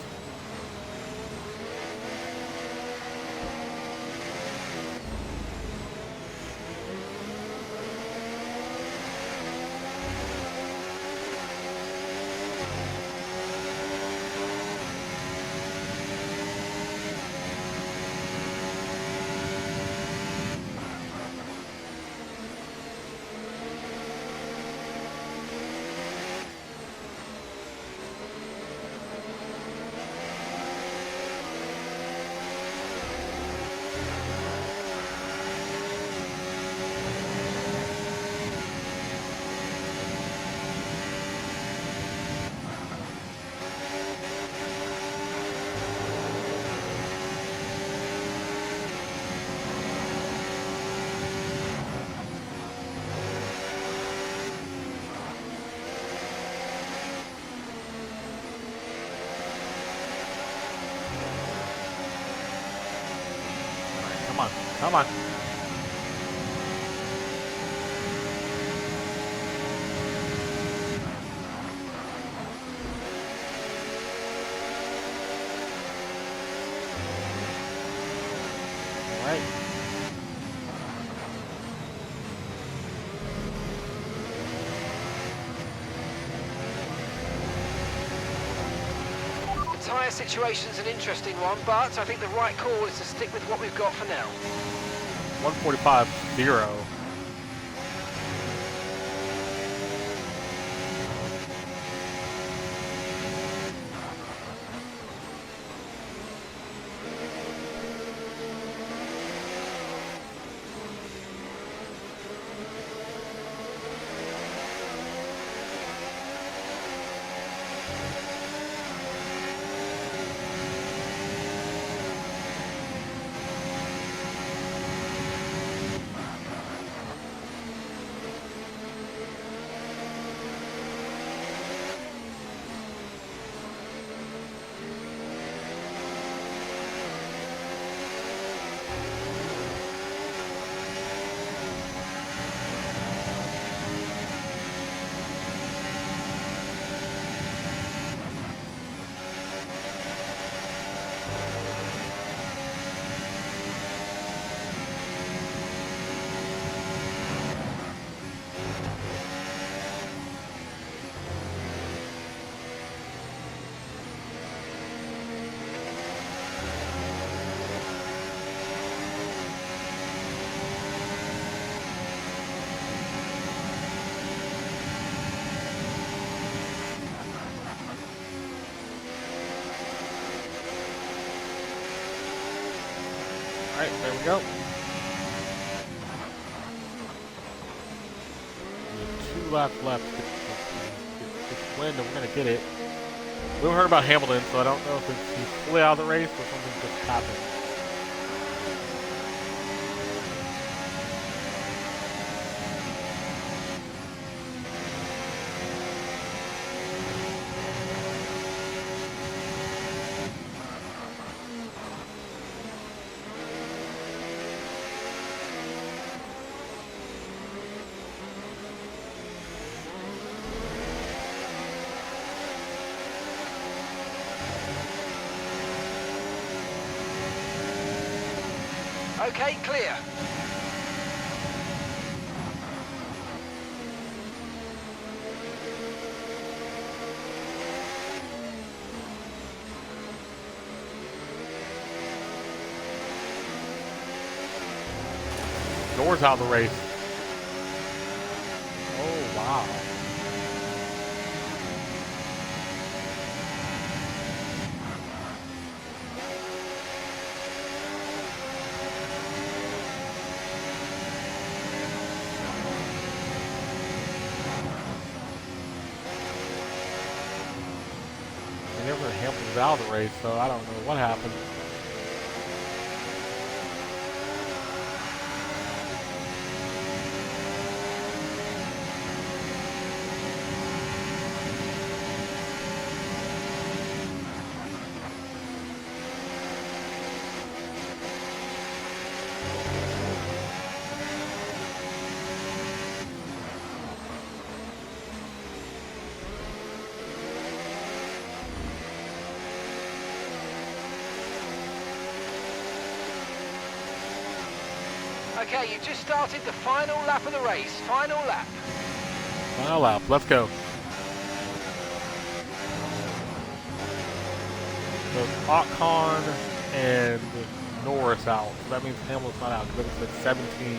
Come on, come on. All right. The tyre situation's an interesting one, but I think the right call is to stick with what we've got for now. 145.0. All right, there we go. We have 2 laps left. Get this win, and we're gonna get it. We haven't heard about Hamilton, so I don't know if he's fully out of the race or something just happened. Okay, clear. Doors out of the race. Oh, wow. And everyone Hamilton's out of the race, so I don't know what happened. Okay, you just started the final lap of the race. Final lap. Final lap. Let's go. So Ocon and Norris out. So that means Hamilton's not out because it's at 17.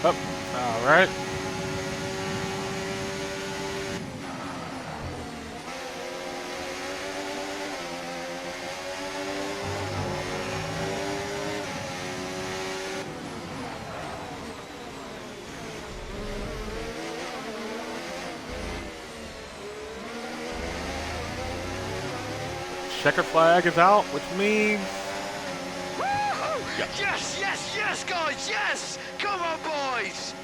Up. All right. Checker flag is out, which means Yes, yes, yes, guys, yes! Come on, boys!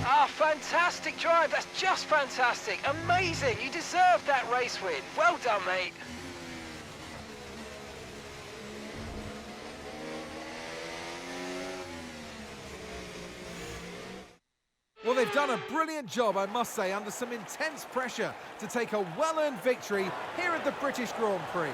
Ah, fantastic drive. That's just fantastic. Amazing. You deserve that race win. Well done, mate. Well, they've done a brilliant job, I must say, under some intense pressure to take a well-earned victory here at the British Grand Prix.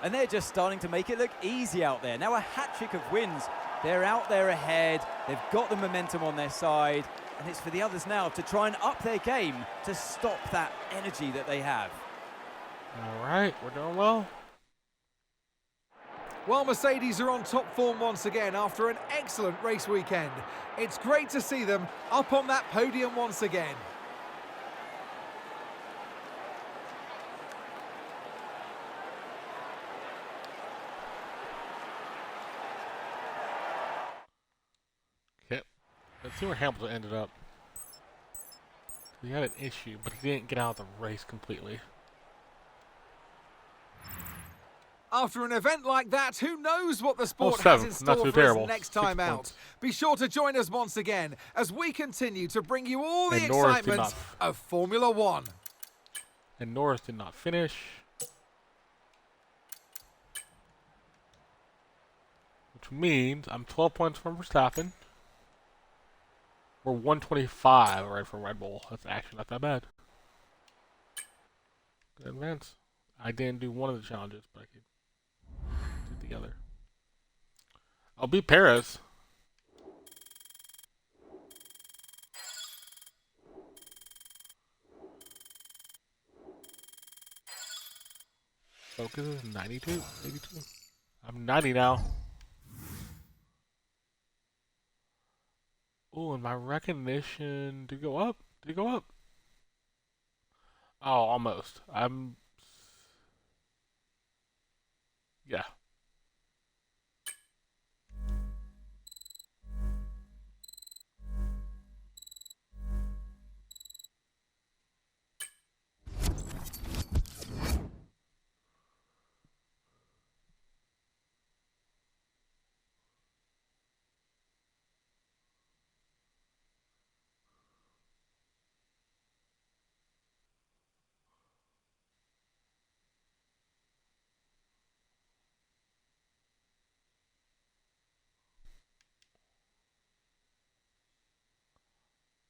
And they're just starting to make it look easy out there. Now a hat-trick of wins. They're out there ahead. They've got the momentum on their side. And it's for the others now to try and up their game to stop that energy that they have. all right. We're doing well. Well, Mercedes are on top form once again after an excellent race weekend. It's great to see them up on that podium once again. Okay. Let's see where Hamilton ended up. He had an issue, but he didn't get out of the race completely. After an event like that, who knows what the sport has in seventh, not store too for terrible. us next 6 time out. points. Be sure to join us once again as we continue to bring you all the And Norris did excitement not. of Formula One. And Norris did not finish. Which means I'm 12 points from Verstappen. We're 125 right from Red Bull. That's actually not that bad. Good advance. I didn't do one of the challenges, but I could do the other. I'll beat Perez. Focus is 92, 82. I'm 90 now. Oh, and my recognition, did it go up? Did it go up? Oh, almost. Yeah.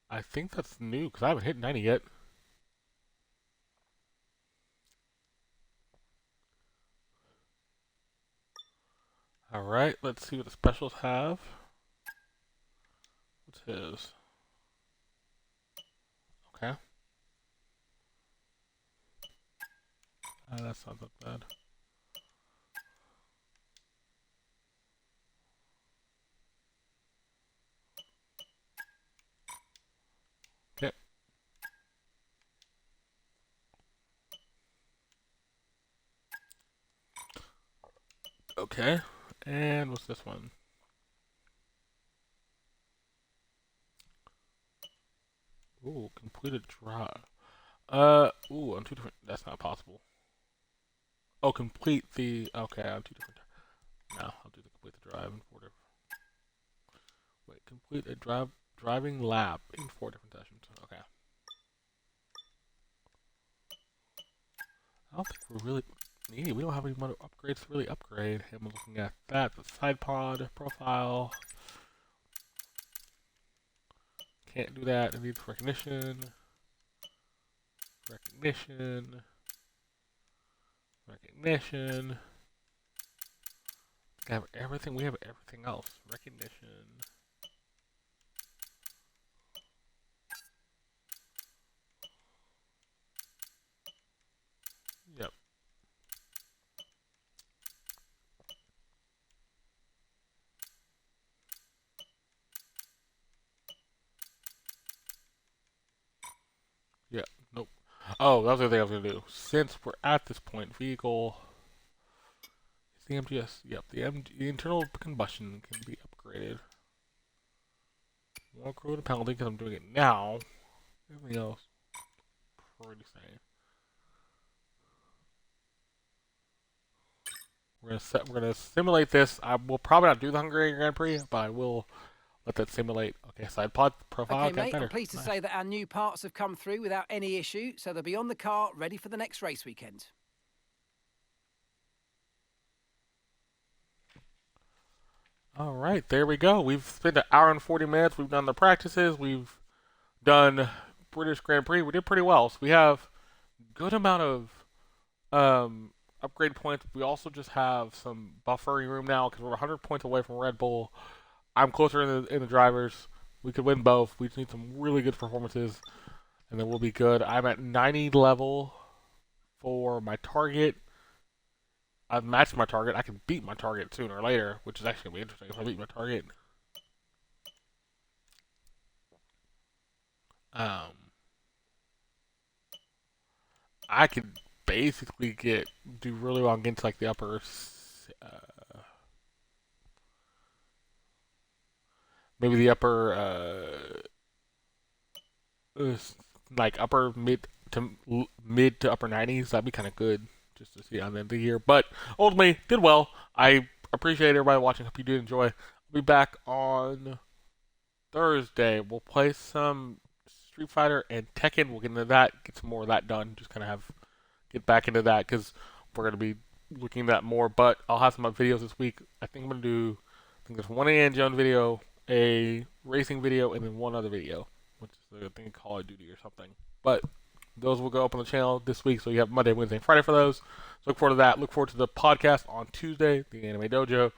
I think that's new because I haven't hit 90 yet. Alright, let's see what the specials have. What's his? That's not that bad. Okay. Okay. And what's this one? Ooh, completed drive. Ooh, on 2 different. That's not possible. Oh, complete the. Okay, on 2 different. No, I'll do the complete the drive in 4 different. Wait, complete a driving lap in 4 different sessions. Okay. I don't think we're really needy. We don't have any more upgrades to really upgrade. I'm looking at that. The side pod profile. Can't do that. It needs recognition. Recognition. Recognition. We have everything. We have everything else. Recognition. Yep. Yeah. Nope. Oh, that was the other thing I was gonna do. Since we're at this point, vehicle. The MGS, yep, the internal combustion can be upgraded. Won't accrue a penalty because I'm doing it now. Everything else, pretty same. We're gonna simulate this. I will probably not do the Hungarian Grand Prix, but I will let that simulate. Okay, side pod profile. Okay, mate, better. I'm pleased to Nice. say that our new parts have come through without any issue, so they'll be on the car, ready for the next race weekend. All right, there we go. We've spent an hour and 40 minutes. We've done the practices. We've done British Grand Prix. We did pretty well. So we have good amount of upgrade points. We also just have some buffering room now because we're 100 points away from Red Bull. I'm closer in the drivers. We could win both. We just need some really good performances, and then we'll be good. I'm at 90 level for my target. I've matched my target. I can beat my target sooner or later, which is actually going to be interesting if I beat my target. I could basically do really well against like the upper, maybe the upper, like upper mid to upper 90s. That'd be kind of good just to see on the end of the year. But ultimately, did well. I appreciate everybody watching. Hope you did enjoy. I'll be back on Thursday. We'll play some Street Fighter and Tekken. We'll get into that, get some more of that done. Just kind of get back into that because we're going to be looking at that more. But I'll have some videos this week. I think I'm going to do, I think there's one Indiana Jones video, a racing video, and then one other video, which is I think Call of Duty or something. But those will go up on the channel this week, so you have Monday, Wednesday, and Friday for those. So look forward to that. Look forward to the podcast on Tuesday, the Anime Dojo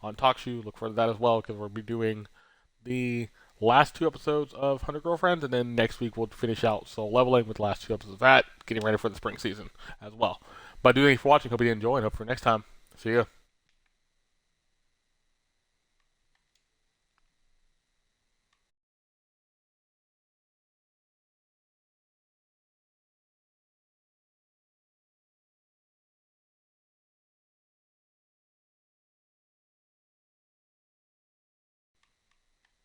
on TalkShoe. Look forward to that as well because we'll be doing the last 2 episodes of 100 Girlfriends, and then next week we'll finish out Soul Leveling with the last 2 episodes of that, getting ready for the spring season as well. But thank you for watching. Hope you enjoy, and hope for next time. See ya.